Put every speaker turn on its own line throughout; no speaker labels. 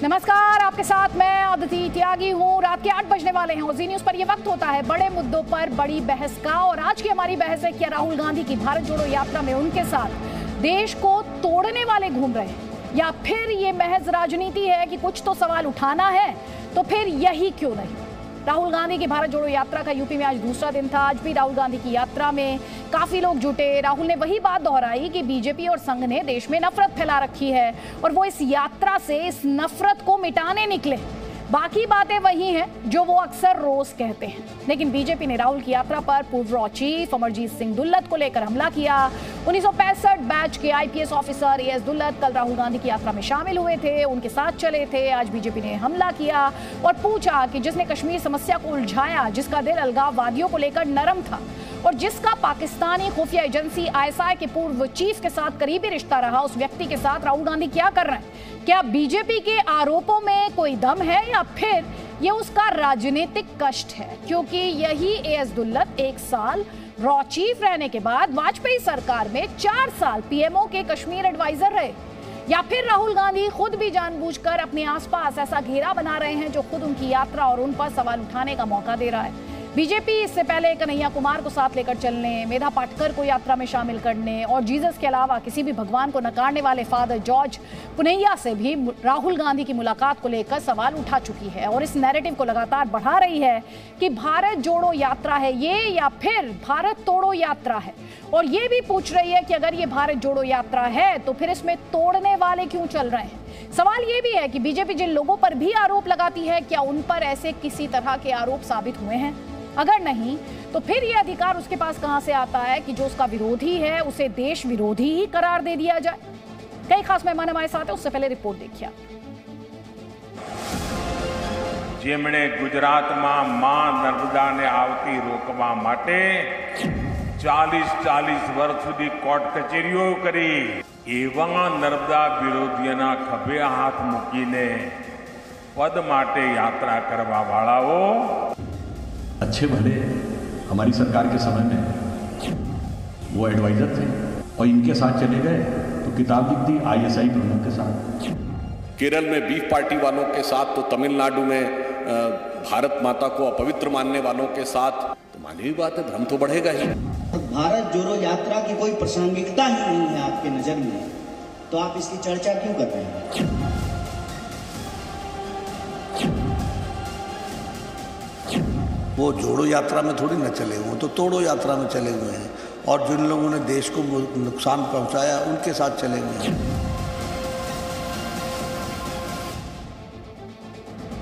नमस्कार, आपके साथ मैं अदिति त्यागी हूँ। रात के 8 बजने वाले हैं और जी न्यूज पर यह वक्त होता है बड़े मुद्दों पर बड़ी बहस का। और आज की हमारी बहस है कि राहुल गांधी की भारत जोड़ो यात्रा में उनके साथ देश को तोड़ने वाले घूम रहे हैं या फिर ये महज राजनीति है कि कुछ तो सवाल उठाना है, तो फिर यही क्यों नहीं। राहुल गांधी की भारत जोड़ो यात्रा का यूपी में आज दूसरा दिन था। आज भी राहुल गांधी की यात्रा में काफी लोग जुटे। राहुल ने वही बात दोहराई कि बीजेपी और संघ ने देश में नफरत फैला रखी है और वो इस यात्रा से इस नफरत को मिटाने निकले। बाकी बातें वही हैं जो वो अक्सर रोज कहते हैं। लेकिन बीजेपी ने राहुल की यात्रा पर पूर्व रॉ चीफ अमरजीत सिंह दुल्लत को लेकर हमला किया। 1965 बैच के आईपीएस ऑफिसर एएस दुल्लत कल राहुल गांधी की यात्रा में शामिल हुए थे, उनके साथ चले थे। आज बीजेपी ने हमला किया और पूछा कि जिसने कश्मीर समस्या को उलझाया, जिसका दिल अलगाववादियों को लेकर नरम था और जिसका पाकिस्तानी खुफिया एजेंसी आईएसआई के पूर्व चीफ के साथ करीबी रिश्ता रहा, उस व्यक्ति के साथ राहुल गांधी क्या कर रहे हैं? क्या बीजेपी के आरोपों में कोई दम है या फिर ये उसका राजनीतिक कष्ट है? क्योंकि यही एएस दुल्लत 1 साल रॉ चीफ रहने के बाद वाजपेयी सरकार में 4 साल पीएमओ के कश्मीर एडवाइजर रहे। या फिर राहुल गांधी खुद भी जानबूझकर अपने आसपास ऐसा घेरा बना रहे हैं जो खुद उनकी यात्रा और उन पर सवाल उठाने का मौका दे रहा है। बीजेपी इससे पहले कन्हैया कुमार को साथ लेकर चलने, मेधा पाटकर को यात्रा में शामिल करने और जीसस के अलावा किसी भी भगवान को नकारने वाले फादर जॉर्ज पुनैया से भी राहुल गांधी की मुलाकात को लेकर सवाल उठा चुकी है और इस नैरेटिव को लगातार बढ़ा रही है कि भारत जोड़ो यात्रा है ये या फिर भारत तोड़ो यात्रा है। और ये भी पूछ रही है कि अगर ये भारत जोड़ो यात्रा है तो फिर इसमें तोड़ने वाले क्यों चल रहे हैं। सवाल ये भी है कि बीजेपी जिन लोगों पर भी आरोप लगाती है, क्या उन पर ऐसे किसी तरह के आरोप साबित हुए हैं? अगर नहीं, तो फिर यह अधिकार उसके पास कहां से आता है कि जो उसका विरोधी है उसे देश विरोधी ही करार दे दिया जाए। कई खास मेहमान हमारे साथ हैं, उससे पहले रिपोर्ट देखिए।
જેમણે ગુજરાતમાં માં નર્મદાને આવતી રોકવા માટે 40 વર્ષ સુધી કોર્ટ કચેરીઓ કરી, એવા નર્મદા વિરોધીઓના ખભે હાથ મૂકીને પદ માટે યાત્રા કરવા વાળાઓ
अच्छे भले हमारी सरकार के समय में वो एडवाइजर थे और इनके साथ चले गए तो किताब लिख दी आईएसआई प्रमुख के साथ।
केरल में बीफ पार्टी वालों के साथ, तो तमिलनाडु में भारत माता को अपवित्र मानने वालों के साथ, तो मानवीय बात है, धर्म तो बढ़ेगा ही।
भारत जोड़ो यात्रा की कोई प्रासंगिकता ही नहीं है आपके नजर में, तो आप इसकी चर्चा क्यों कर रहे हैं?
वो जोड़ो यात्रा में थोड़ी न चले हुए, तो तोड़ो यात्रा में चले हुए हैं और जिन लोगों ने देश को नुकसान पहुंचाया उनके साथ चले हुए हैं।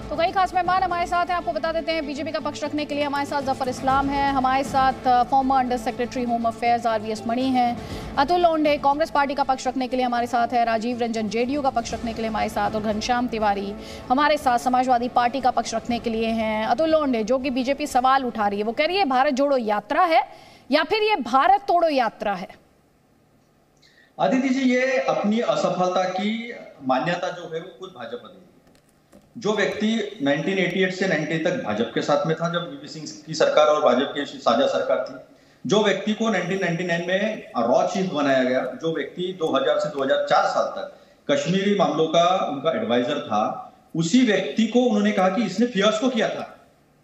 तो कई खास मेहमान हमारे साथ हैं, आपको बता देते हैं। बीजेपी का पक्ष रखने के लिए हमारे साथ जफर इस्लाम है, हमारे साथ former under secretary home affairs RVS Mani हैं, अतुल लोंढे कांग्रेस पार्टी का पक्ष रखने के लिए हमारे साथ है, राजीव रंजन जेडीयू का पक्ष रखने के लिए हमारे साथ, और घनश्याम तिवारी हमारे साथ समाजवादी पार्टी का पक्ष रखने के लिए हैं। अतुल लोंढे, जो कि बीजेपी सवाल उठा रही है, वो कह रही है भारत जोड़ो यात्रा है या फिर ये भारत तोड़ो यात्रा है?
आदित्य जी, ये अपनी असफलता की मान्यता जो है वो खुद भाजपा देगी। जो व्यक्ति 1988 से 90 तक भाजपा के साथ में था, जब वीपी सिंह की सरकार और भाजपा की साझा सरकार थी, जो व्यक्ति को 1999 में रॉ चीफ बनाया गया, जो व्यक्ति 2000 से 2004 साल तक कश्मीरी मामलों का उनका एडवाइजर था, उसी व्यक्ति को उन्होंने कहा कि इसने फियास्को किया था।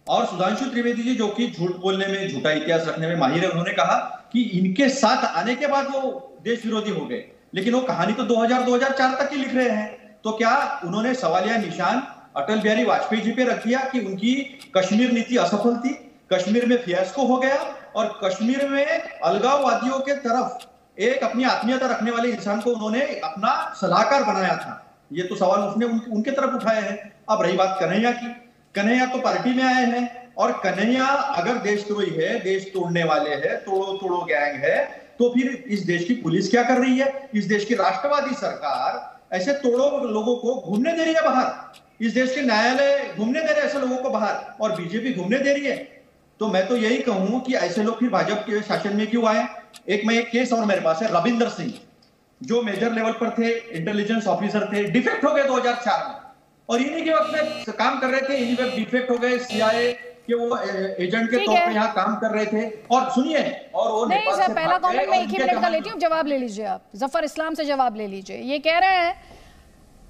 और सुधांशु त्रिवेदी जी, जो कि झूठ बोलने में, झूठा इतिहास रखने में माहिर है, उन्होंने कहा कि इनके साथ आने के बाद वो देश विरोधी हो गए। लेकिन वो कहानी तो 2000-2004 तक की लिख रहे हैं। तो क्या उन्होंने सवालिया निशान अटल बिहारी वाजपेयी जी पे रख दिया कि उनकी कश्मीर नीति असफल थी, कश्मीर में फियास्को हो गया और कश्मीर में अलगाववादियों के तरफ एक अपनी आत्मीयता रखने वाले इंसान को उन्होंने अपना सलाहकार बनाया था? ये तो सवाल उसने उनके तरफ उठाए हैं। अब रही बात कन्हैया की, कन्हैया तो पार्टी में आए हैं और कन्हैया अगर देशद्रोही है, देश तोड़ने वाले है, तोड़ो तोड़ो गैंग है, तो फिर इस देश की पुलिस क्या कर रही है? इस देश की राष्ट्रवादी सरकार ऐसे तोड़ो लोगों को घूमने दे रही है बाहर, इस देश के न्यायालय घूमने दे रहे ऐसे लोगों को बाहर, और बीजेपी घूमने दे रही है। तो मैं तो यही कहूं कि ऐसे लोग फिर भाजपा के शासन में क्यों आए? एक केस और मेरे पास है, रविंदर सिंह, जो मेजर लेवल पर थे, इंटेलिजेंस ऑफिसर थे, डिफेक्ट हो गए 2004 में, और इन्हीं के वक्त में काम कर रहे थे, इन्हीं वक्त डिफेक्ट हो गए, सीआईए के वो एजेंट के तौर पे यहाँ काम कर रहे थे। और सुनिए, और वो
नहीं सर, पहला कमेंट मैं 1 ही मिनट का लेती हूँ, जवाब ले लीजिए आप, जफर इस्लाम से जवाब ले लीजिए। ये कह रहे हैं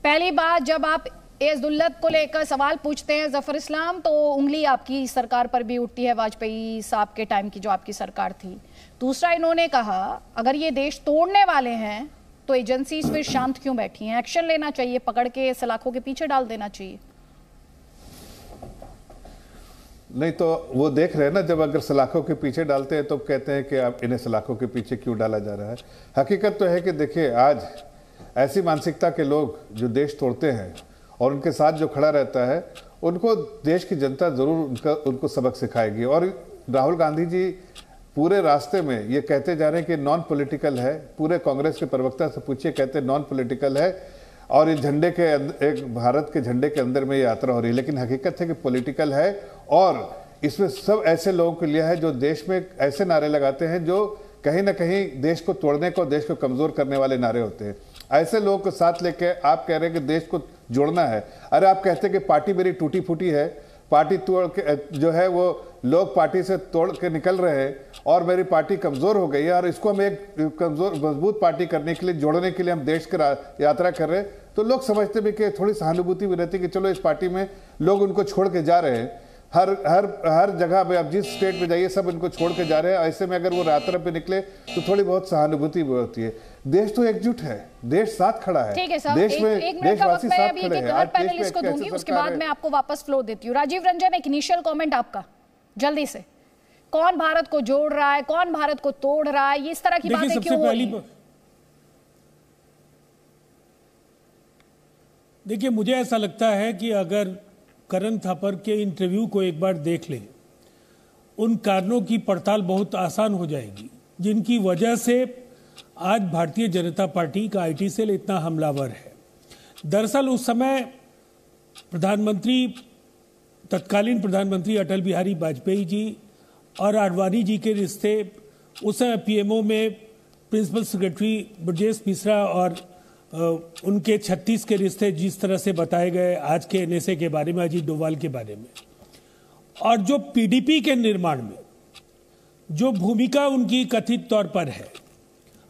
पहली बात, जब आप एस दुल्लत को लेकर सवाल पूछते हैं जफर इस्लाम। तो उंगली आपकी सरकार पर भी उठती है, वाजपेयी साहब के टाइम की जो आपकी सरकार थी। दूसरा, इन्होंने कहा अगर ये देश तोड़ने वाले हैं तो एजेंसी फिर शांत क्यों बैठी हैं? एक्शन लेना चाहिए, पकड़ के सलाखों के पीछे डाल देना चाहिए।
नहीं तो वो देख रहे हैं ना, जब अगर सलाखों के पीछे डालते हैं तो कहते हैं कि आप इन्हें सलाखों के पीछे क्यों डाला जा रहा है। हकीकत तो है कि देखिए, आज ऐसी मानसिकता के लोग जो देश तोड़ते हैं और उनके साथ जो खड़ा रहता है, उनको देश की जनता जरूर उनको सबक सिखाएगी। और राहुल गांधी जी पूरे रास्ते में ये कहते जा रहे हैं कि नॉन पॉलिटिकल है। पूरे कांग्रेस के प्रवक्ता से पूछिए, कहते नॉन पॉलिटिकल है और इस झंडे के एक भारत के झंडे के अंदर में ये यात्रा हो रही है। लेकिन हकीकत है कि पॉलिटिकल है और इसमें सब ऐसे लोगों के लिए है जो देश में ऐसे नारे लगाते हैं जो कहीं ना कहीं देश को तोड़ने को, देश को कमजोर करने वाले नारे होते हैं। ऐसे लोगों को साथ लेके आप कह रहे हैं कि देश को जोड़ना है। अरे आप कहते हैं कि पार्टी मेरी टूटी फूटी है, पार्टी तोड़ के जो है वो लोग पार्टी से तोड़ के निकल रहे हैं और मेरी पार्टी कमजोर हो गई है और इसको हम एक कमजोर मजबूत पार्टी करने के लिए, जोड़ने के लिए हम देश की यात्रा कर रहे हैं। तो लोग समझते भी कि थोड़ी सहानुभूति भी रहती कि चलो इस पार्टी में लोग उनको छोड़ के जा रहे हैं। हर जगह पे आप जिस स्टेट में जाइए सब इनको छोड़ के जा रहे हैं। ऐसे में अगर वो यात्रा पे निकले तो थोड़ी बहुत सहानुभूति भी होती है। देश तो एकजुट है, देश साथ खड़ा है।
ठीक है साहब,
देश में
एक मिनट का वक्त मैं अभी एक हर पैनलिस्ट को दूंगी, उसके बाद मैं आपको वापस फ्लो देती हूँ। राजीव रंजन, एक इनिशियल कमेंट आपका जल्दी से। कौन भारत को जोड़ रहा है, कौन भारत को तोड़ रहा है, ये इस तरह की बातें क्यों हो रही हैं?
देखिए, मुझे ऐसा लगता है कि अगर करण थापर के इंटरव्यू को एक बार देख लें, उन कारणों की पड़ताल बहुत आसान हो जाएगी जिनकी वजह से आज भारतीय जनता पार्टी का आईटी सेल इतना हमलावर है। दरअसल उस समय तत्कालीन प्रधानमंत्री अटल बिहारी वाजपेयी जी और आडवाणी जी के रिश्ते, उस समय पीएमओ में प्रिंसिपल सेक्रेटरी ब्रजेश मिश्रा और उनके 36 के रिश्ते जिस तरह से बताए गए आज के एनएसए के बारे में, अजीत डोभाल के बारे में, और जो पीडीपी के निर्माण में जो भूमिका उनकी कथित तौर पर है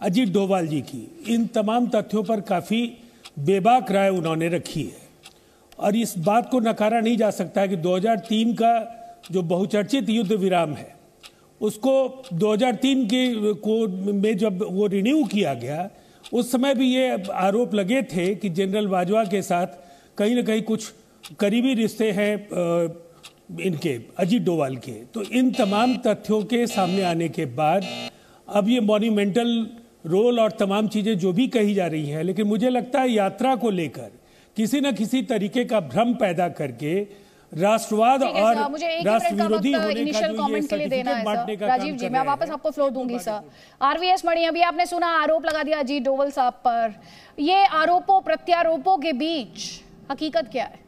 अजीत डोभाल जी की, इन तमाम तथ्यों पर काफी बेबाक राय उन्होंने रखी है। और इस बात को नकारा नहीं जा सकता है कि 2003 का जो बहुचर्चित युद्ध विराम है, उसको 2003 में जब वो रिन्यू किया गया, उस समय भी ये आरोप लगे थे कि जनरल बाजवा के साथ कहीं ना कहीं कुछ करीबी रिश्ते हैं इनके, अजीत डोभाल के। तो इन तमाम तथ्यों के सामने आने के बाद अब ये मॉन्यूमेंटल रोल और तमाम चीजें जो भी कही जा रही हैं, लेकिन मुझे लगता है यात्रा को लेकर किसी न किसी तरीके का भ्रम पैदा करके राष्ट्रवाद और राष्ट्र विरोधी होने का जो ये सर्टिफिकेट बांटने का
राजीव जी, मैं वापस आपको फ्लोर दूंगी सर। आरवीएस मणि, अभी आपने सुना आरोप लगा दिया अजीत डोभाल साहब पर। ये आरोपों प्रत्यारोपों के बीच हकीकत क्या है?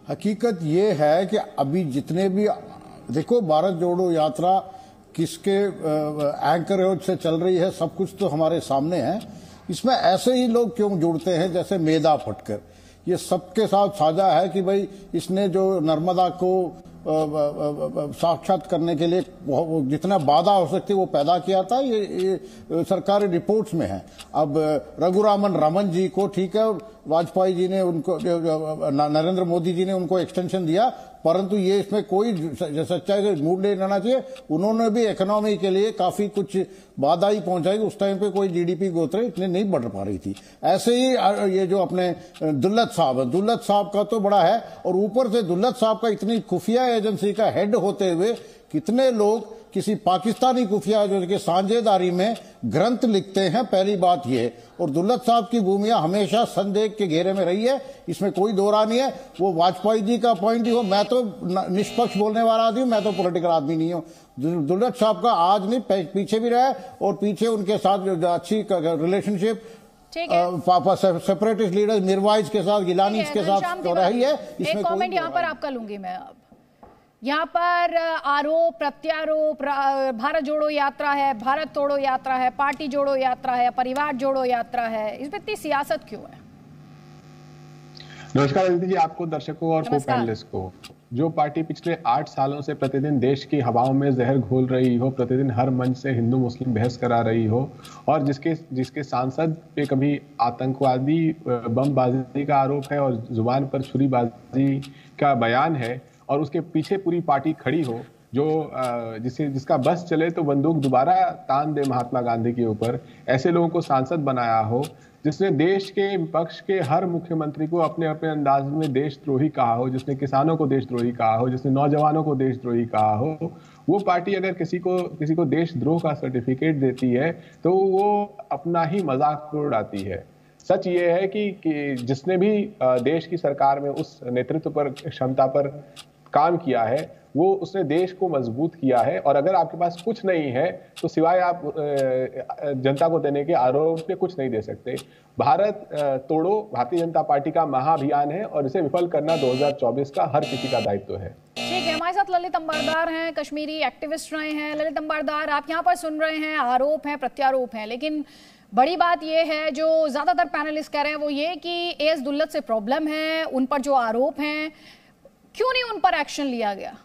हकीकत ये है कि अभी जितने भी, देखो, भारत जोड़ो यात्रा किसके एंकर से चल रही है, सब कुछ तो हमारे सामने है। इसमें ऐसे ही लोग क्यों जुड़ते हैं जैसे मेधा फटकर, ये सबके साथ साझा है कि भाई इसने जो नर्मदा को साक्षात करने के लिए जितना बाधा हो सकती है वो पैदा किया था। ये सरकारी रिपोर्ट्स में है। अब रघुरामन रमन जी को, ठीक है, वाजपेयी जी ने उनको, नरेंद्र मोदी जी ने उनको एक्सटेंशन दिया, परंतु ये इसमें कोई सच्चाई से मूड नहीं रहना चाहिए। उन्होंने भी इकोनॉमी के लिए काफी कुछ बाधा ही पहुंचाई। उस टाइम पे कोई जीडीपी ग्रोथ रेट इतनी नहीं बढ़ पा रही थी। ऐसे ही ये जो अपने दुल्लत साहब है, दुल्लत साहब का तो बड़ा है, और ऊपर से दुल्लत साहब का इतनी खुफिया एजेंसी का हेड होते हुए कितने लोग किसी पाकिस्तानी खुफिया एजेंसी के साझेदारी में ग्रंथ लिखते हैं, पहली बात ये। और दुल्लत साहब की भूमिका हमेशा संदेह के घेरे में रही है, इसमें कोई दो राय नहीं है। वो वाजपेयी जी का पॉइंट ही हो, मैं तो निष्पक्ष बोलने वाला आदमी हूं, मैं तो पॉलिटिकल आदमी नहीं हूं। दुल्लत साहब का आज नहीं, पीछे भी रहा है, और पीछे उनके साथ अच्छी रिलेशनशिप सेपरेटिस्ट लीडर मिरवाइज के साथ, गिलानी के साथ तो रही है।
इसमें कमेंट यहाँ पर आपका लूंगी मैं। अब यहाँ पर आरोप प्रत्यारोप, भारत जोड़ो यात्रा है, भारत तोड़ो यात्रा है, पार्टी जोड़ो यात्रा है, परिवार जोड़ो यात्रा है, इसमें इतनी सियासत क्यों है?
नमस्कार अदिति जी, आपको, दर्शकों और को पैनलिस्ट को। जो पार्टी पिछले 8 सालों से प्रतिदिन देश की हवाओं में जहर घोल रही हो, प्रतिदिन हर मंच से हिंदू मुस्लिम बहस करा रही हो, और जिसके सांसद पे कभी आतंकवादी बमबाजी का आरोप है और जुबान पर छुरीबाजी का बयान है, और उसके पीछे पूरी पार्टी खड़ी हो, जो जिसका बस चले तो बंदूक दोबारा तान दे महात्मा गांधी के ऊपर, ऐसे लोगों को सांसद बनाया हो, जिसने देश के विपक्ष के हर मुख्यमंत्री को अपने अपने अंदाज में देशद्रोही कहा हो, जिसने किसानों को देशद्रोही कहा हो, जिसने नौजवानों को देशद्रोही कहा हो, वो पार्टी अगर किसी को देशद्रोह का सर्टिफिकेट देती है तो वो अपना ही मजाक उड़ाती है। सच ये है कि जिसने भी देश की सरकार में उस नेतृत्व पर, क्षमता पर काम किया है, वो उसने देश को मजबूत किया है। और अगर आपके पास कुछ नहीं है तो सिवाय आप जनता को देने के आरोप पे कुछ नहीं दे सकते। भारत तोड़ो भारतीय जनता पार्टी का महाअभियान है और इसे विफल करना 2024 का हर किसी का दायित्व है।
ठीक है, हमारे साथ ललित अंबारदार हैं, कश्मीरी एक्टिविस्ट रहे हैं। ललित अंबारदार, आप यहाँ पर सुन रहे हैं आरोप हैं, प्रत्यारोप हैं, लेकिन बड़ी बात यह है जो ज्यादातर पैनलिस्ट कह रहे हैं वो ये कि एएस दुल्लत से प्रॉब्लम है, उन पर जो आरोप हैं, क्यों नहीं उन पर एक्शन लिया गया,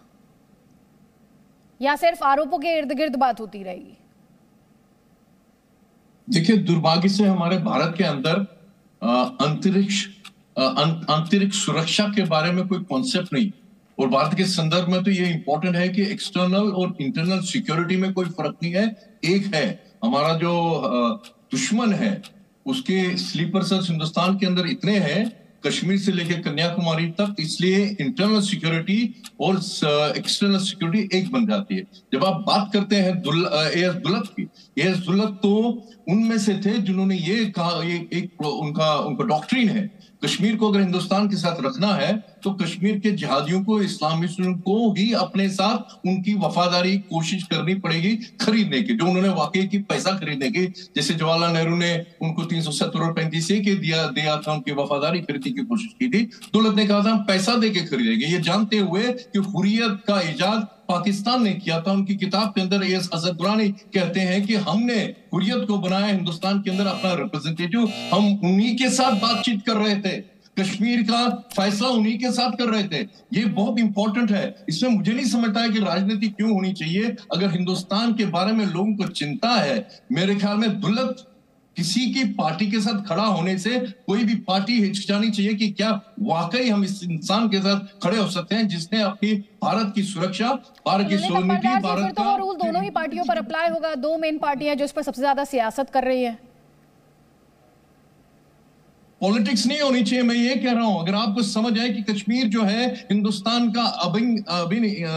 या सिर्फ आरोपों के इर्द गिर्द बात होती रहेगी?
देखिए, दुर्भाग्य से हमारे भारत के अंदर अंतरिक्ष सुरक्षा के बारे में कोई कॉन्सेप्ट नहीं, और भारत के संदर्भ में तो ये इंपॉर्टेंट है कि एक्सटर्नल और इंटरनल सिक्योरिटी में कोई फर्क नहीं है, एक है। हमारा जो दुश्मन है उसके स्लीपर सेल्स हिंदुस्तान के अंदर इतने हैं, कश्मीर से लेकर कन्याकुमारी तक, इसलिए इंटरनल सिक्योरिटी और एक्सटर्नल सिक्योरिटी एक बन जाती है। जब आप बात करते हैं एएस दुल्लत की, एएस दुल्लत तो उनमें से थे जिन्होंने ये कहा, ये एक उनका डॉक्ट्रिन है, कश्मीर को अगर हिंदुस्तान के साथ रखना है तो कश्मीर के जिहादियों को, इस्लामिस्टों को ही अपने साथ उनकी वफादारी कोशिश करनी पड़ेगी खरीदने की, जो उन्होंने वाकई की पैसा खरीदने की, जैसे जवाहरलाल नेहरू ने उनको 370 के दिया था, उनकी वफादारी खरीदने की कोशिश की थी। दुल्लत ने कहा था हम पैसा दे के खरीदेंगे, ये जानते हुए कि हुर्रियत का इजाद पाकिस्तान ने किया था। उनकी किताब के अंदर एएस असद दुरानी कहते हैं कि हमने हुर्रियत को बनाया हिंदुस्तान के अंदर अपना रिप्रेजेंटेटिव, हम उन्हीं के साथ बातचीत कर रहे थे, कश्मीर का फैसला उन्हीं के साथ कर रहे थे। ये बहुत इंपॉर्टेंट है। इसमें मुझे नहीं समझता है कि राजनीति क्यों होनी चाहिए। अगर हिंदुस्तान के बारे में लोगों को चिंता है, मेरे ख्याल में दुल्लत किसी की पार्टी के साथ खड़ा होने से कोई भी पार्टी हिचकिचानी चाहिए कि क्या वाकई हम इस इंसान के साथ खड़े हो सकते हैं जिसने अपनी भारत की सुरक्षा, भारत की सोनिटी, भारत का
वो रूल दोनों ही पार्टियों पर अप्लाई होगा। दो मेन पार्टियां जो इस पर सबसे ज्यादा सियासत कर रही है।
पॉलिटिक्स नहीं होनी चाहिए, मैं ये कह रहा हूं। अगर आपको समझ आए कि कश्मीर जो है हिंदुस्तान का अभिन्न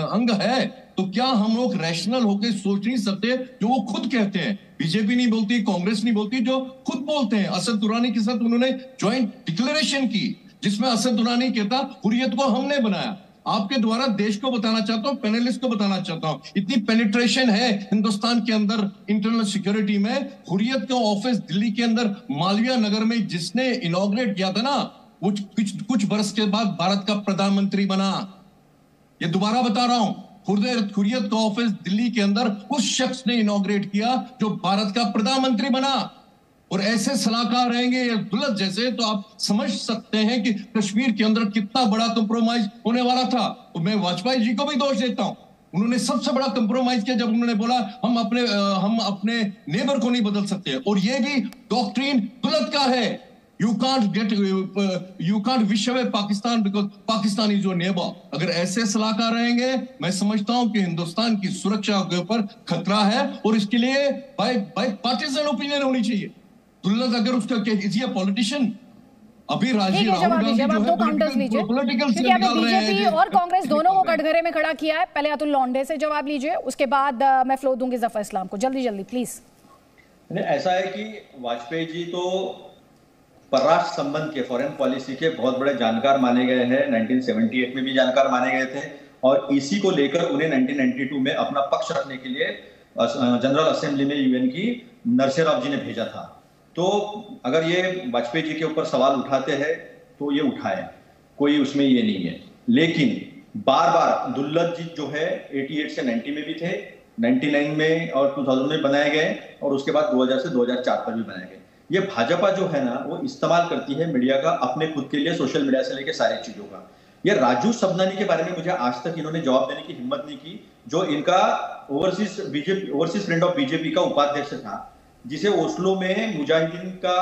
अंग है, तो क्या हम लोग रैशनल होकर सोच नहीं सकते जो वो खुद कहते हैं? बीजेपी नहीं बोलती, कांग्रेस नहीं बोलती, जो खुद बोलते हैं। असद दुरानी के साथ उन्होंने ज्वाइंट डिक्लेरेशन की जिसमें असद दुरानी कहता हुर्रियत को हमने बनाया। आपके द्वारा देश को बताना चाहता हूं, पैनलिस्ट को बताना चाहता हूं, इतनी पेनिट्रेशन है हिंदुस्तान के अंदर इंटरनल सिक्योरिटी में। हुर्रियत का ऑफिस दिल्ली के अंदर मालवीय नगर में जिसने इनॉग्रेट किया था ना, वो कुछ बरस के बाद भारत का प्रधानमंत्री बना। ये दोबारा बता रहा हूं, हुर्रियत का ऑफिस दिल्ली के अंदर उस शख्स ने इनॉग्रेट किया जो भारत का प्रधानमंत्री बना। और ऐसे सलाहकार रहेंगे या दुल्लत जैसे, तो आप समझ सकते हैं कि कश्मीर के अंदर कितना बड़ा कंप्रोमाइज होने वाला था। तो मैं वाजपेयी जी को भी दोष देता हूं, उन्होंने सबसे बड़ा कंप्रोमाइज किया जब उन्होंने बोला हम अपने नेबर को नहीं बदल सकते। और ये भी डॉक्ट्रिन दुल्लत का है। You can't wish away Pakistan because Pakistan is your neighbor. अगर ऐसे सलाहकार रहेंगे, मैं समझता हूं कि हिंदुस्तान की सुरक्षा के ऊपर खतरा है और इसके लिए बाय पार्टीजन ओपिनियन होनी चाहिए। दुल्लत अगर उसका इज ए पॉलिटिशियन, अभी राजीव राहुल गांधी जो है पॉलिटिकल
बीजेपी और कांग्रेस दोनों को कटघरे में खड़ा किया है। पहले अतुल लॉन्डे से जवाब लीजिए, उसके बाद मैं फ्लो दूंगी जफर इस्लाम को। जल्दी जल्दी प्लीज।
ऐसा है कि वाजपेयी जी तो परराष्ट्र संबंध के, फॉरेन पॉलिसी के बहुत बड़े जानकार माने गए हैं। 1978 में भी जानकार माने गए थे और इसी को लेकर उन्हें 1992 में अपना पक्ष रखने के लिए जनरल असेंबली में यूएन की नरसिंह जी ने भेजा था। तो अगर ये वाजपेयी जी के ऊपर सवाल उठाते हैं तो ये उठाए, कोई उसमें ये नहीं है। लेकिन बार बार दुल्लत जी जो है 88 से 90 में भी थे, 99 में और 2000 में बनाए गए और उसके बाद 2000 से 2004 तक भी बनाए गए। ये भाजपा जो है ना वो इस्तेमाल करती है मीडिया का अपने खुद के लिए, सोशल मीडिया से लेकर सारी चीजों का। ये राजू सबनानी के बारे में मुझे आज तक इन्होंने जवाब देने की हिम्मत नहीं की, जो इनका ओवरसीज फ्रेंड ऑफ बीजेपी का उपाध्यक्ष था, जिसे ओस्लो में मुजाहिदीन का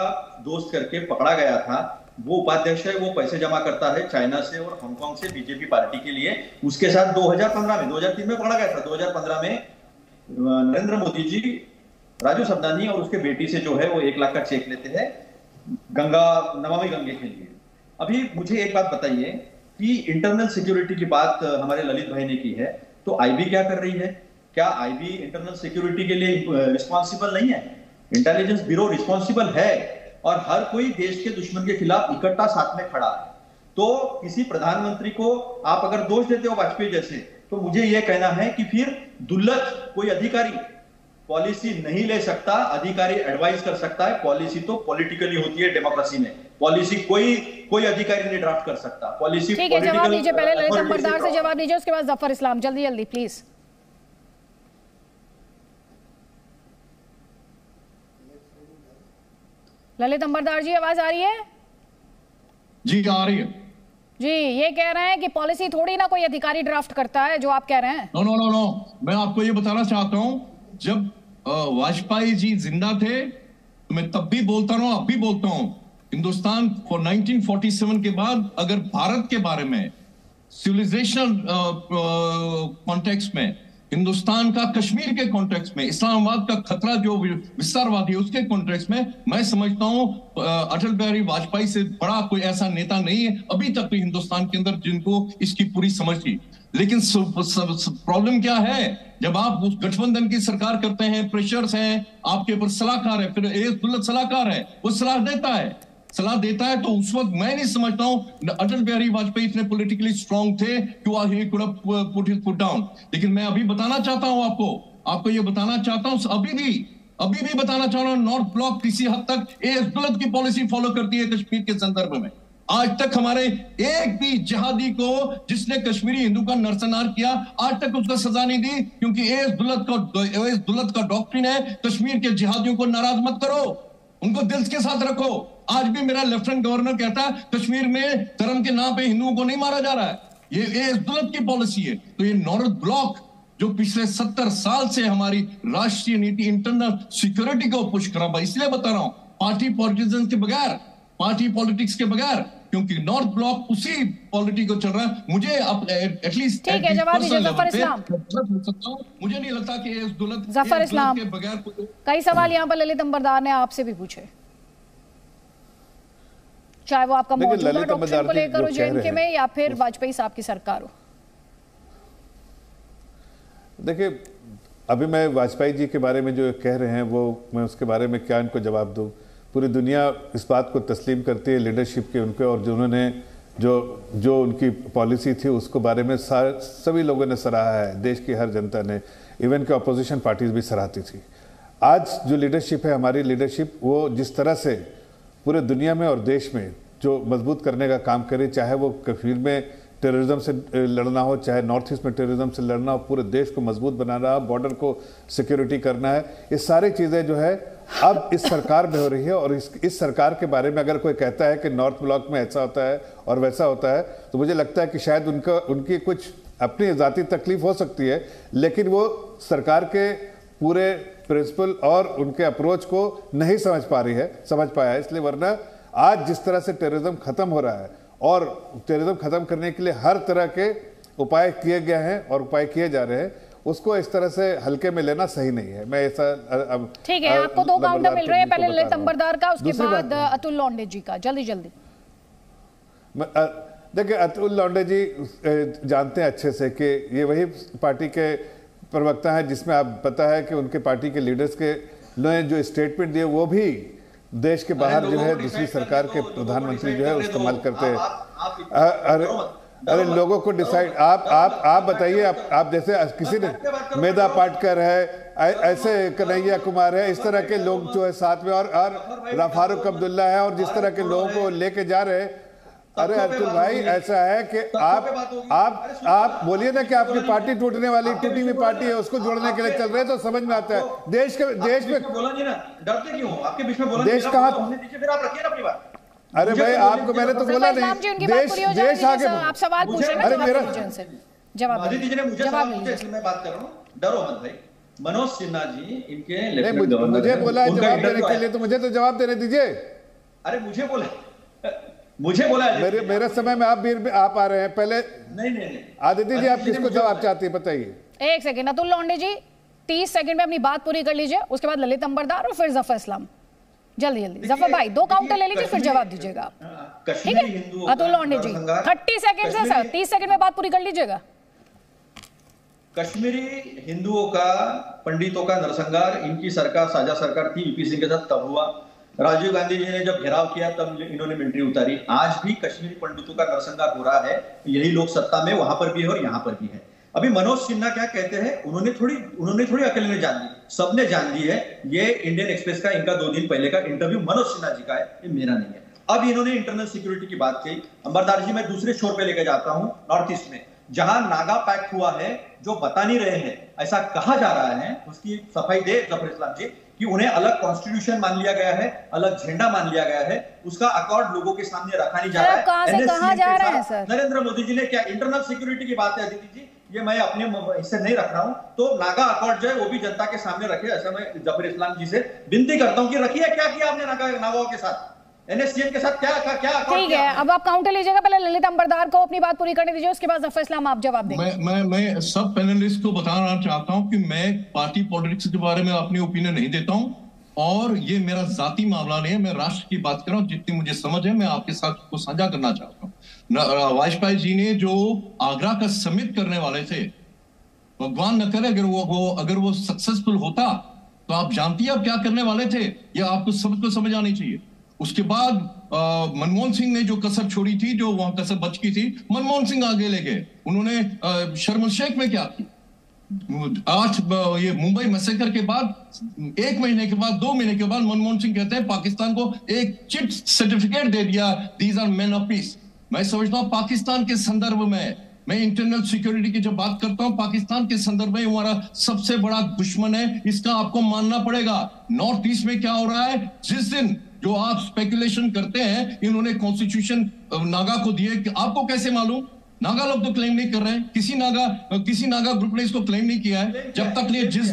दोस्त करके पकड़ा गया था। वो उपाध्यक्ष है, वो पैसे जमा करता है चाइना से और हांगकांग से बीजेपी पार्टी के लिए। उसके साथ 2003 में पकड़ा गया था। 2015 में नरेंद्र मोदी जी राजू सबनानी और उसके बेटी से जो है वो 1 लाख का चेक लेते हैं नमामि गंगे के लिए। अभी मुझे एक बात बताइए कि इंटरनल सिक्योरिटी की बात हमारे ललित भाई ने की है, तो आईबी क्या कर रही है? क्या आईबी इंटरनल सिक्योरिटी के लिए रिस्पॉन्सिबल नहीं है? इंटेलिजेंस ब्यूरो रिस्पॉन्सिबल है और हर कोई देश के दुश्मन के खिलाफ इकट्ठा साथ में खड़ा है। तो किसी प्रधानमंत्री को आप अगर दोष देते हो वाजपेयी जैसे, तो मुझे यह कहना है कि फिर दुर्लभ कोई अधिकारी पॉलिसी नहीं ले सकता, अधिकारी एडवाइस कर सकता है। पॉलिसी तो पॉलिटिकली होती है डेमोक्रेसी में, पॉलिसी कोई अधिकारी नहीं ड्राफ्ट कर सकता। पॉलिसी
ठीक है, जवाब दीजिए पहले ललित अंबरदार से जवाब दीजिए, उसके बाद जफर इस्लाम। जल्दी जल्दी प्लीज। ललित अंबरदार जी आवाज आ रही है?
जी आ रही है
जी। ये कह रहे हैं कि पॉलिसी थोड़ी ना कोई अधिकारी ड्राफ्ट करता है, जो आप कह रहे हैं।
नो, मैं आपको ये बताना चाहता हूं, जब वाजपेयी जी जिंदा थे तो मैं तब भी बोलता रहा हूं, अब भी बोलता हूं, हिंदुस्तान 1947 के बाद अगर भारत के बारे में सिविलाइजेशनल कॉन्टेक्स्ट में, हिंदुस्तान का कश्मीर के कॉन्टेक्स्ट में, इस्लामाबाद का खतरा जो विस्तारवादी है उसके कॉन्टेक्स्ट में, मैं समझता हूं अटल बिहारी वाजपेयी से बड़ा कोई ऐसा नेता नहीं है अभी तक भी हिंदुस्तान के अंदर जिनको इसकी पूरी समझ थी। लेकिन प्रॉब्लम क्या है, जब आप उस गठबंधन की सरकार करते हैं, प्रेशर्स हैं आपके ऊपर, सलाहकार है, फिर दुल्लत सलाहकार है, वो सलाह देता है, तो उस वक्त मैं नहीं समझता हूं अटल बिहारी वाजपेयी इतने पॉलिटिकली स्ट्रांग थे कि he could have put his foot down. लेकिन मैं अभी बताना चाहता हूं आपको ये बताना चाहता हूं, अभी भी बताना चाह रहा हूं, नॉर्थ ब्लॉक किसी हद तक दुल्लत की पॉलिसी फॉलो करती है कश्मीर के संदर्भ में। आज तक हमारे एक भी जिहादी को जिसने कश्मीरी हिंदू का नरसंहार किया, आज तक उसको सजा नहीं दी, क्योंकि एस दुल्लत का डॉक्ट्रिन है, कश्मीर के जिहादियों को नाराज मत करो, उनको दिल के साथ रखो। आज भी मेरा लेफ्टिनेंट गवर्नर कहता है कश्मीर में धर्म के नाम पे हिंदुओं को नहीं मारा जा रहा है, ये एस दुल्लत की पॉलिसी है। तो ये नॉर्थ ब्लॉक जो पिछले 70 साल से हमारी राष्ट्रीय नीति इंटरनल सिक्योरिटी को पुश कर रहा है, इसलिए बता रहा हूं, पार्टी पॉलिटिक्स के बगैर, क्योंकि नॉर्थ ब्लॉक उसी पॉलिटिक्स को चल रहा है। मुझे एटलीस्ट
ठीक है, जवाब दीजिए जफर इस्लाम।
मुझे नहीं लगता कि
जफर इस्लाम के बगैर कई सवाल यहाँ पर ललित अंबरदार ने आपसे भी पूछे, चाहे वो आपका मौजूदा डॉक्ट्रिन को लेकर हो जेएनके में या फिर वाजपेयी साहब की सरकार हो।
देखिए, अभी मैं वाजपेयी जी के बारे में जो कह रहे हैं वो मैं उसके बारे में क्या इनको जवाब दूं। पूरी दुनिया इस बात को तस्लीम करती है लीडरशिप के उनके, और जिन्होंने जो उनकी पॉलिसी थी उसको बारे में सभी लोगों ने सराहा है, देश की हर जनता ने, इवन के अपोजिशन पार्टीज भी सराहती थी। आज जो लीडरशिप है, हमारी लीडरशिप, वो जिस तरह से पूरे दुनिया में और देश में जो मजबूत करने का काम करे, चाहे वो कश्मीर में टेररिज्म से लड़ना हो, चाहे नॉर्थ ईस्ट में टेररिज्म से लड़ना हो, पूरे देश को मजबूत बनाना हो, बॉर्डर को सिक्योरिटी करना है, ये सारी चीज़ें जो है अब इस सरकार में हो रही है। और इस सरकार के बारे में अगर कोई कहता है कि नॉर्थ ब्लॉक में ऐसा होता है और वैसा होता है, तो मुझे लगता है कि शायद उनकी कुछ अपनी ज़ाती तकलीफ हो सकती है, लेकिन वो सरकार के पूरे प्रिंसिपल और उनके अप्रोच को नहीं समझ पाया है। इसलिए वरना आज जिस तरह से टेररिज्म खत्म हो रहा है और टेररिज्म खत्म करने के लिए हर तरह के उपाय किए गए हैं और उपाय किए जा रहे हैं, उसको इस तरह से हल्के में लेना सही नहीं है। मैं ऐसा
ठीक है, आपको 2 काउंटर मिल रहे हैं, पहले ललित अंबरदार का, उसके बाद अतुल लोंढे जी का। जल्दी
देखिए, अतुल लोंढे जी जानते हैं अच्छे से कि ये वही पार्टी के प्रवक्ता हैं जिसमें आप पता है कि उनके पार्टी के लीडर्स के ने जो स्टेटमेंट दिए वो भी देश के बाहर जो है दूसरी सरकार के प्रधानमंत्री जो है इस्तेमाल करते हैं। अरे लोगों को डिसाइड, आप बताइए, आप जैसे किसी ने मेधा पाटकर है, ऐसे कन्हैया कुमार है, इस तरह के लोग जो है साथ में, और फारूक अब्दुल्ला है, और जिस तरह के लोगों को लेके जा रहे हैं, अरे अतुल भाई, ऐसा है कि आप बोलिए ना कि आपकी पार्टी टूटने वाली, टूटी हुई पार्टी है, उसको जोड़ने के लिए चल रहे हैं, तो समझ में आता है। देश में
बोला नहीं ना, डरते क्यों? आपके बीच में बोला
देश कहाँ?
फिर आप रखिए ना अपनी बात।
अरे भाई, आपको मैंने तो बोला नहीं, देश आगे।
आप सवाल पूछ रहे हैं,
अरे मेरा
जवाब
दीजिए, मुझे सवाल पूछे इसलिए मैं बात कर रहा हूँ। डरो मत भाई। मनोज सिन्हा जी इनके लेफ्टिनेंट गवर्नर,
मुझे बोला जवाब देने के लिए, तो मुझे तो जवाब देने दीजिए।
अरे मुझे बोला
मेरे समय में आप आ रहे हैं पहले।
नहीं
आदित्य जी, आप किसको जवाब चाहते हैं बताइए?
एक सेकंड, अतुल लौंडे जी 30 सेकंड में अपनी बात पूरी कर लीजिए, उसके बाद ललित अंबरदार और फिर जफर इस्लाम। जल्दी जफर भाई 2 काउंटर ले लीजिए, फिर जवाब दीजिएगा, ठीक है? अतुल लौंडे जी 30 सेकंड से सर 30 सेकंड में बात पूरी कर लीजिएगा।
कश्मीरी हिंदुओं का, पंडितों का नरसंहार इनकी सरकार, साझा सरकार थी वीपी सिंह के साथ तब हुआ। राजीव गांधी जी ने जब घेराव किया तब इन्होंने मिलिट्री उतारी। आज भी कश्मीरी पंडितों का नरसंहार हो रहा है, यही लोग सत्ता में वहां पर भी है और यहां पर भी है। अभी मनोज सिन्हा क्या कहते हैं, उन्होंने थोड़ी अकेले ने जान ली, सबने जान ली है। ये इंडियन एक्सप्रेस का इनका 2 दिन पहले का इंटरव्यू मनोज सिन्हा जी का है, ये मेरा नहीं है। अब इन्होंने इंटरनल सिक्योरिटी की बात की। अंबरदार जी, मैं दूसरे छोर पे लेकर जाता हूं, नॉर्थ ईस्ट में जहां नागा पैक्ट हुआ है, जो बता नहीं रहे हैं, ऐसा कहा जा रहा है, उसकी सफाई दे जफर इस्लाम जी कि उन्हें अलग कॉन्स्टिट्यूशन मान लिया गया है, अलग झंडा मान लिया गया है, उसका अकॉर्ड लोगों के सामने रखा नहीं जा रहा है।
कहा जा रहा है सर?
नरेंद्र मोदी जी ने क्या, इंटरनल सिक्योरिटी की बात है अदिति जी, ये मैं अपने इससे नहीं रख रहा हूं, तो नागा अकॉर्ड जो है वो भी जनता के सामने रखे। ऐसा मैं जफर इस्लाम जी से विनती करता हूं कि रखिए। क्या किया आपने नागाओं के साथ, एनएससीएन के साथ क्या
ठीक है? अब आप काउंटर लीजिएगा, पहले ललित अंबरदार को अपनी बात पूरी करने दीजिए, उसके बाद जफर इस्लाम आप जवाब देंगे।
मैं सब पैनलिस्ट को बताना चाहता हूं कि मैं पार्टी पॉलिटिक्स के बारे में अपनी ओपिनियन नहीं देता हूं, और ये मेरा जाती मामला नहीं है। मैं राष्ट्र की बात कर रहा हूं, जितनी मुझे समझ है मैं आपके साथ को साझा करना चाहता हूं। वाजपेयी जी ने जो आगरा का समिट करने वाले थे, भगवान न करे अगर वो सक्सेसफुल होता, तो आप जानती है आप क्या करने वाले थे, ये आपको सबको समझ आनी चाहिए। उसके बाद मनमोहन सिंह ने जो कसर छोड़ी थी, जो वहां कसर बच की थी, मनमोहन सिंह आगे ले गए। उन्होंने शर्म एल शेख में क्या की, ये मुंबई मैसेकर के बाद 1 महीने के बाद, 2 महीने के बाद मनमोहन सिंह कहते हैं पाकिस्तान को एक चिट सर्टिफिकेट दे दिया, these are men of peace. मैं समझता हूं पाकिस्तान के संदर्भ में, मैं इंटरनल सिक्योरिटी की जब बात करता हूं, पाकिस्तान के संदर्भ में हमारा सबसे बड़ा दुश्मन है, इसका आपको मानना पड़ेगा। नॉर्थ ईस्ट में क्या हो रहा है, जिस दिन जो आप स्पेकुलेशन करते हैं इन्होंने कॉन्स्टिट्यूशन नागा को दिए, कि आपको कैसे मालूम? नागा लोग तो क्लेम नहीं कर रहे हैं, किसी नागा ग्रुप ने इसको क्लेम नहीं किया है। जब तक ये जिस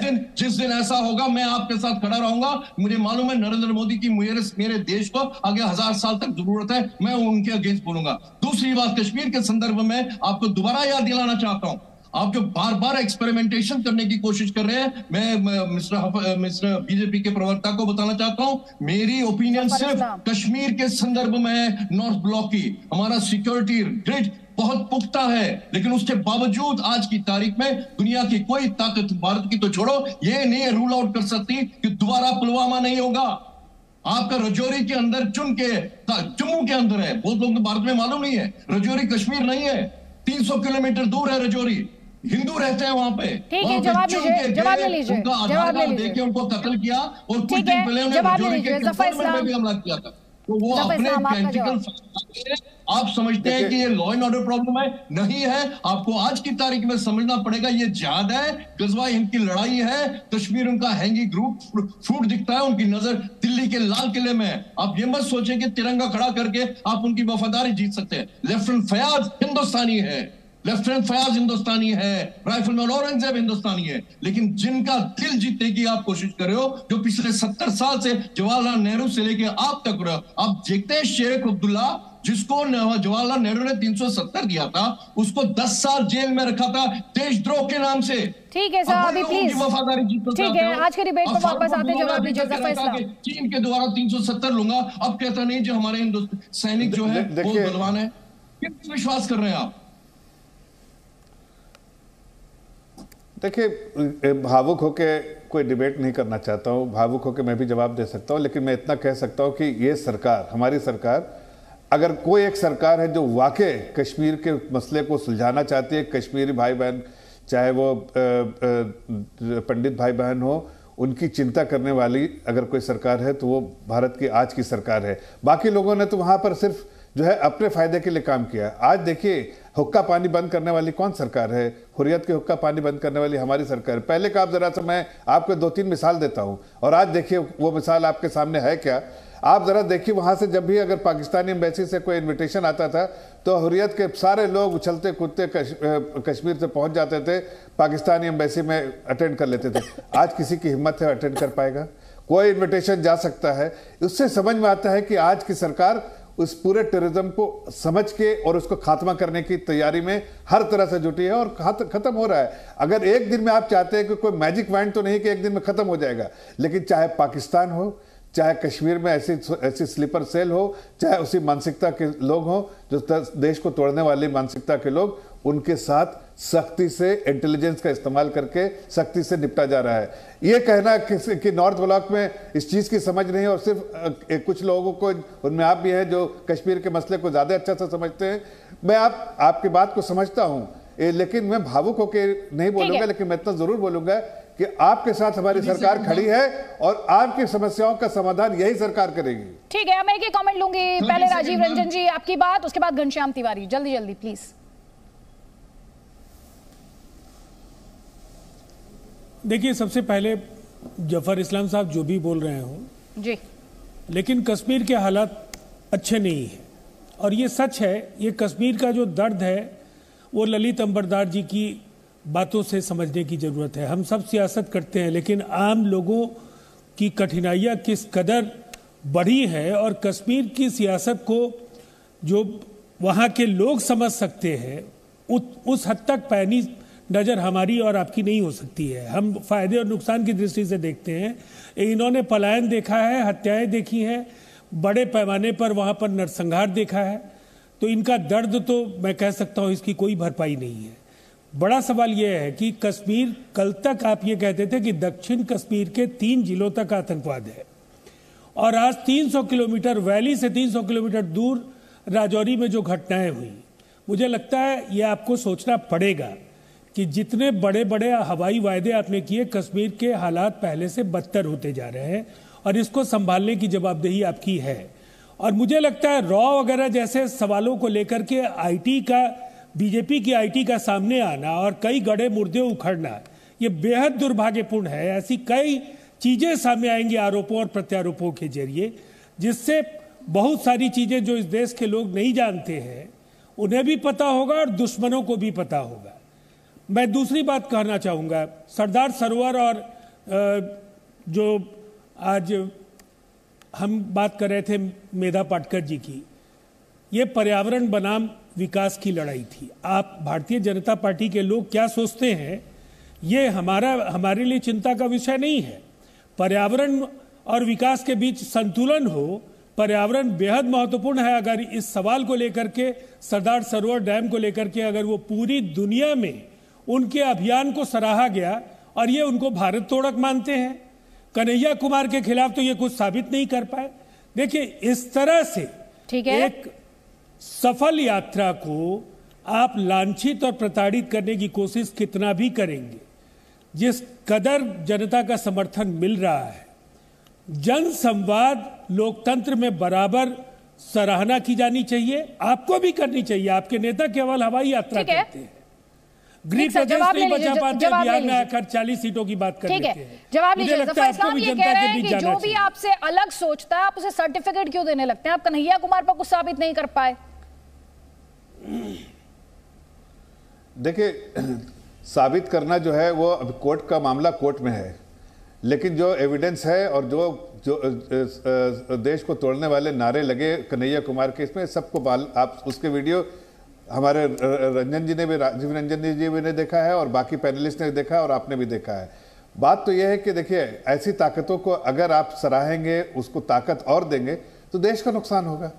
दिन ऐसा होगा, मैं आपके साथ खड़ा रहूंगा। मुझे मालूम है नरेंद्र मोदी की मेरे देश को आगे 1000 साल तक जरूरत है, मैं उनके अगेंस्ट बोलूंगा। दूसरी बात, कश्मीर के संदर्भ में आपको दोबारा याद दिलाना चाहता हूं, आप जो बार एक्सपेरिमेंटेशन करने की कोशिश कर रहे हैं, मैं मिस्टर बीजेपी के प्रवक्ता को बताना चाहता हूं, मेरी ओपिनियन सिर्फ कश्मीर के संदर्भ में है। नॉर्थ ब्लॉक की हमारा सिक्योरिटी ग्रिड बहुत पुख्ता है, लेकिन उसके बावजूद आज की तारीख में दुनिया की कोई ताकत, भारत की तो छोड़ो, ये नहीं रूल आउट कर सकती कि दोबारा पुलवामा नहीं होगा। आपका रजौरी के अंदर जम्मू के अंदर है, बहुत लोग भारत में मालूम नहीं है, रजौरी कश्मीर नहीं है, 300 किलोमीटर दूर है रजौरी, हिंदू रहते हैं वहां पे।
ठीक है, जवाब ले लीजिए,
देके उनको कत्ल किया, और कुछ दिन पहले उन्हें रजौरी के कैंटोनमेंट में भी हमला किया था। तो वो अपने आप समझते हैं कि ये लॉ एंड ऑर्डर प्रॉब्लम है, नहीं है। आपको आज की तारीख में समझना पड़ेगा, ये जिहाद है, गजवा हिंद की लड़ाई है। कश्मीर उनका हैंगी फ्रूट दिखता है, उनकी नजर दिल्ली के लाल किले में है। आप ये मत सोचें कि तिरंगा खड़ा करके आप उनकी वफादारी जीत सकते हैं। लेफ्टिनेंट फयाज हिंदुस्तानी है, राइफलमैन औरंगजेब हिंदुस्तानी है, लेकिन जिनका दिल जीतने की आप कोशिश कर रहे हो, जो पिछले 70 साल से जवाहरलाल नेहरू से लेके आप तक रहे हो। आप देखते हैं शेख अब्दुल्ला, जिसको जवाहरलाल नेहरू ने 370 दिया था, उसको 10 साल जेल में रखा था देशद्रोह के नाम से।
ठीक है साहब, अभी प्लीज
वफादारी
ठीक है, आज के डिबेट पर वापस आते, जवाब दीजिए जफर इस्लाम।
चीन के द्वारा 370 लूंगा, अब कहता नहीं जो हमारे हिंदुस्तान सैनिक जो है वो बलवान है। किस विश्वास कर रहे हैं आप?
देखिए, भावुक होके कोई डिबेट नहीं करना चाहता हूँ, भावुक होके मैं भी जवाब दे सकता हूँ, लेकिन मैं इतना कह सकता हूँ कि ये सरकार, हमारी सरकार, अगर कोई एक सरकार है जो वाकई कश्मीर के मसले को सुलझाना चाहती है, कश्मीरी भाई बहन, चाहे वो पंडित भाई बहन हो, उनकी चिंता करने वाली अगर कोई सरकार है तो वो भारत की आज की सरकार है। बाकी लोगों ने तो वहाँ पर सिर्फ जो है अपने फायदे के लिए काम किया। आज देखिए हुक्का पानी बंद करने वाली कौन सरकार है? हुर्रियत के हुक्का पानी बंद करने वाली हमारी सरकार है। पहले का आप जरा सा मैं आपको 2-3 मिसाल देता हूं और आज देखिए वो मिसाल आपके सामने है क्या। आप जरा देखिए वहां से जब भी अगर पाकिस्तानी एम्बेसी से कोई इन्विटेशन आता था तो हुर्रियत के सारे लोग उछलते कूदते कश्मीर से पहुंच जाते थे, पाकिस्तानी एम्बेसी में अटेंड कर लेते थे। आज किसी की हिम्मत है अटेंड कर पाएगा? कोई इन्विटेशन जा सकता है। उससे समझ में आता है कि आज की सरकार उस पूरे टेररिज्म को समझ के और उसको खात्मा करने की तैयारी में हर तरह से जुटी है और खत्म हो रहा है। अगर एक दिन में आप चाहते हैं कि कोई मैजिक वैंड तो नहीं कि एक दिन में खत्म हो जाएगा, लेकिन चाहे पाकिस्तान हो, चाहे कश्मीर में ऐसी स्लीपर सेल हो, चाहे उसी मानसिकता के लोग हों जो देश को तोड़ने वाली मानसिकता के लोग, उनके साथ सख्ती से इंटेलिजेंस का इस्तेमाल करके सख्ती से निपटा जा रहा है। ये कहना कि नॉर्थ ब्लॉक में इस चीज की समझ नहीं है और सिर्फ कुछ लोगों को, उनमें आप भी हैं जो कश्मीर के मसले को ज्यादा अच्छा से समझते हैं, मैं आपकी बात को समझता हूं, लेकिन मैं भावुक होकर नहीं बोलूंगा, लेकिन मैं इतना जरूर बोलूंगा कि आपके साथ हमारी सरकार खड़ी है और आपकी समस्याओं का समाधान यही सरकार करेगी।
ठीक है, मैं एक कमेंट लूंगी। पहले राजीव रंजन जी आपकी बात, उसके बाद घनश्याम तिवारी, जल्दी जल्दी प्लीज।
देखिए, सबसे पहले जफर इस्लाम साहब जो भी बोल रहे हो
जी,
लेकिन कश्मीर के हालात अच्छे नहीं है और ये सच है। ये कश्मीर का जो दर्द है वो ललित अंबरदार जी की बातों से समझने की जरूरत है। हम सब सियासत करते हैं, लेकिन आम लोगों की कठिनाइयां किस कदर बढ़ी है और कश्मीर की सियासत को जो वहाँ के लोग समझ सकते हैं उस हद तक पैनी नज़र हमारी और आपकी नहीं हो सकती है। हम फायदे और नुकसान की दृष्टि से देखते हैं। इन्होंने पलायन देखा है, हत्याएं देखी हैं, बड़े पैमाने पर वहाँ पर नरसंहार देखा है, तो इनका दर्द तो मैं कह सकता हूँ इसकी कोई भरपाई नहीं है। बड़ा सवाल यह है कि कश्मीर, कल तक आप ये कहते थे कि दक्षिण कश्मीर के 3 जिलों तक आतंकवाद है और आज 300 किलोमीटर वैली से 300 किलोमीटर दूर राजौरी में जो घटनाएं हुई, मुझे लगता है ये आपको सोचना पड़ेगा कि जितने बड़े बड़े हवाई वायदे आपने किए, कश्मीर के हालात पहले से बदतर होते जा रहे हैं और इसको संभालने की जवाबदेही आपकी है। और मुझे लगता है रॉ वगैरह जैसे सवालों को लेकर के आईटी का, बीजेपी की आईटी का सामने आना और कई गड़े मुर्दे उखड़ना, ये बेहद दुर्भाग्यपूर्ण है। ऐसी कई चीजें सामने आएंगी आरोपों और प्रत्यारोपों के जरिए, जिससे बहुत सारी चीजें जो इस देश के लोग नहीं जानते हैं उन्हें भी पता होगा और दुश्मनों को भी पता होगा। मैं दूसरी बात कहना चाहूँगा, सरदार सरोवर और जो आज हम बात कर रहे थे मेधा पाटकर जी की, ये पर्यावरण बनाम विकास की लड़ाई थी। आप भारतीय जनता पार्टी के लोग क्या सोचते हैं ये हमारे लिए चिंता का विषय नहीं है। पर्यावरण और विकास के बीच संतुलन हो, पर्यावरण बेहद महत्वपूर्ण है। अगर इस सवाल को लेकर के, सरदार सरोवर डैम को लेकर के, अगर वो पूरी दुनिया में उनके अभियान को सराहा गया और ये उनको भारत तोड़क मानते हैं, कन्हैया कुमार के खिलाफ तो ये कुछ साबित नहीं कर पाए। देखिए, इस तरह से एक सफल यात्रा को आप लांछित और प्रताड़ित करने की कोशिश कितना भी करेंगे, जिस कदर जनता का समर्थन मिल रहा है, जन संवाद लोकतंत्र में बराबर सराहना की जानी चाहिए, आपको भी करनी चाहिए। आपके नेता केवल हवाई यात्रा करते हैं, गृह प्रदेश नहीं बचा पाते, बिहार में आकर 40 सीटों की बात कर लेते हैं।
जवाब लीजिए। जफर इस्लाम ये कह रहे हैं कि जो भी आपसे अलग सोचता है आप उसे सर्टिफिकेट क्यों देने लगते हैं? आप कन्हैया कुमार पर कुछ साबित नहीं कर पाए।
देखिए, साबित करना जो है वो अभी कोर्ट का मामला कोर्ट में है, लेकिन जो एविडेंस है और जो देश को तोड़ने वाले नारे लगे कन्हैया कुमार के, इसमें सबको आप उसके वीडियो हमारे रंजन जी ने भी, राजीव रंजन जी ने देखा है और बाकी पैनलिस्ट ने देखा है और आपने भी देखा है। बात तो यह है कि देखिए, ऐसी ताकतों को अगर आप सराहेंगे, उसको ताकत और देंगे तो देश का नुकसान होगा।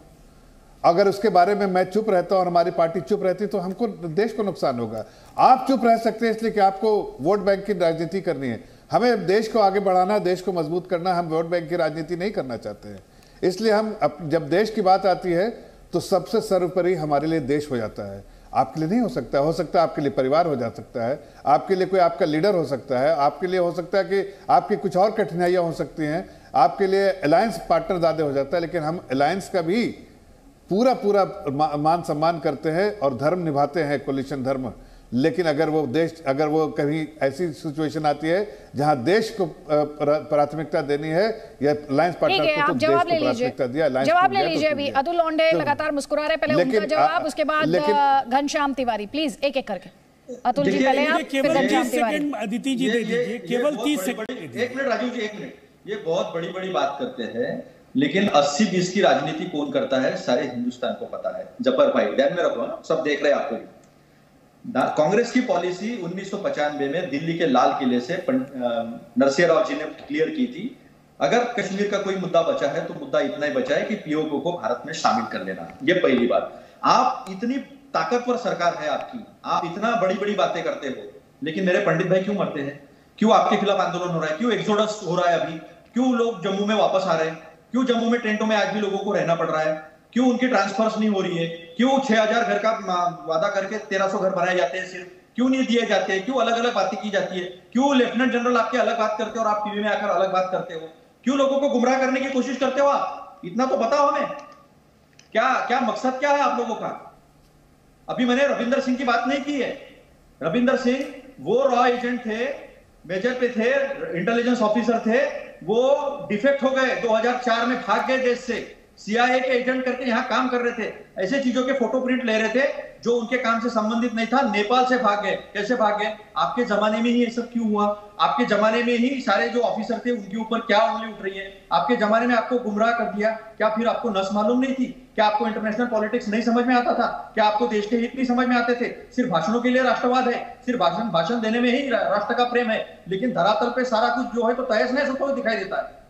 अगर उसके बारे में मैं चुप रहता और हमारी पार्टी चुप रहती तो हमको, देश को नुकसान होगा। आप चुप रह सकते हैं इसलिए कि आपको वोट बैंक की राजनीति करनी है। हमें देश को आगे बढ़ाना, देश को मजबूत करना, हम वोट बैंक की राजनीति नहीं करना चाहते हैं। इसलिए हम जब देश की बात आती है तो सबसे सर्वोपरि हमारे लिए देश हो जाता है। आपके लिए नहीं हो सकता है आपके लिए परिवार हो जा सकता है, आपके लिए कोई आपका लीडर हो सकता है, आपके लिए हो सकता है कि आपकी कुछ और कठिनाइयां हो सकती हैं, आपके लिए अलायंस पार्टनर ज़्यादा हो जाता है, लेकिन हम अलायंस का भी पूरा पूरा मान सम्मान करते हैं और धर्म निभाते हैं, कोलिशन धर्म। लेकिन अगर वो कहीं ऐसी सिचुएशन आती है जहां देश को प्राथमिकता देनी है या अलायंस पार्टनर को, तो देश को प्राथमिकता दिया,
जवाब ले लीजिए। अभी अतुल लोंढे लगातार मुस्कुरा रहे, पहले उनका जवाब, उसके बाद घनश्याम तिवारी। प्लीज एक एक करके। अतुल जी पहले आप,
केवल 30 सेकंड अदिति जी दे दीजिए, केवल 30 सेकंड।
एक मिनट राजीव जी, एक मिनट। ये बहुत बड़ी बड़ी बात करते हैं, लेकिन 80-20 की राजनीति कौन करता है सारे हिंदुस्तान को पता है। जब्बार भाई ध्यान में रखो ना, सब देख रहे हैं आपको। कांग्रेस की पॉलिसी 1995 में दिल्ली के लाल किले से नरसिंह राव जी ने क्लियर की थी, अगर कश्मीर का कोई मुद्दा बचा है तो मुद्दा इतना ही बचा है कि पीओके को भारत में शामिल कर लेना। ये पहली बात। आप इतनी ताकतवर सरकार है आपकी, आप इतना बड़ी बड़ी बातें करते हो, लेकिन मेरे पंडित भाई क्यों मरते हैं? क्यों आपके खिलाफ आंदोलन हो रहा है? क्यों एक्सोडस हो रहा है अभी? क्यों लोग जम्मू में वापस आ रहे हैं? क्यों जम्मू में टेंटों में आज भी लोगों को रहना पड़ रहा है? क्यों उनकी ट्रांसफर्स नहीं हो रही है? क्यों 6000 घर का वादा करके 1300 घर बनाए जाते हैं सिर्फ? क्यों नहीं दिए जाते हैं? क्यों अलग अलग बातें की जाती है? क्यों लेफ्टिनेंट जनरल आपके अलग बात करते हो और आप टीवी में आकर अलग बात करते हो? क्यों लोगों को गुमराह करने की कोशिश करते हो आप? इतना तो बताओ हमें, क्या मकसद क्या है आप लोगों का? अभी मैंने रविंदर सिंह की बात नहीं की है। रविंदर सिंह वो रॉ एजेंट थे, मेजर पे थे, इंटेलिजेंस ऑफिसर थे, वो डिफेक्ट हो गए, 2004 में भाग गए देश से, सीआईए के एजेंट करके यहां काम कर रहे थे, ऐसे चीजों के फोटो प्रिंट ले रहे थे जो उनके काम से संबंधित नहीं था, नेपाल से भाग गए। कैसे भाग गए? आपके जमाने में ही ये सब क्यों हुआ? आपके जमाने में ही सारे जो ऑफिसर थे उनके ऊपर क्या उंगली उठ रही है? आपके जमाने में आपको गुमराह कर दिया, क्या फिर आपको नस मालूम नहीं थी? क्या आपको इंटरनेशनल पॉलिटिक्स नहीं समझ में आता था? क्या आपको देश के हित नहीं समझ में आते थे? सिर्फ भाषणों के लिए राष्ट्रवाद है, सिर्फ भाषण देने में ही राष्ट्र का प्रेम है, लेकिन धरातल पे सारा कुछ जो है तो तहस नहस होता हुआ दिखाई देता है।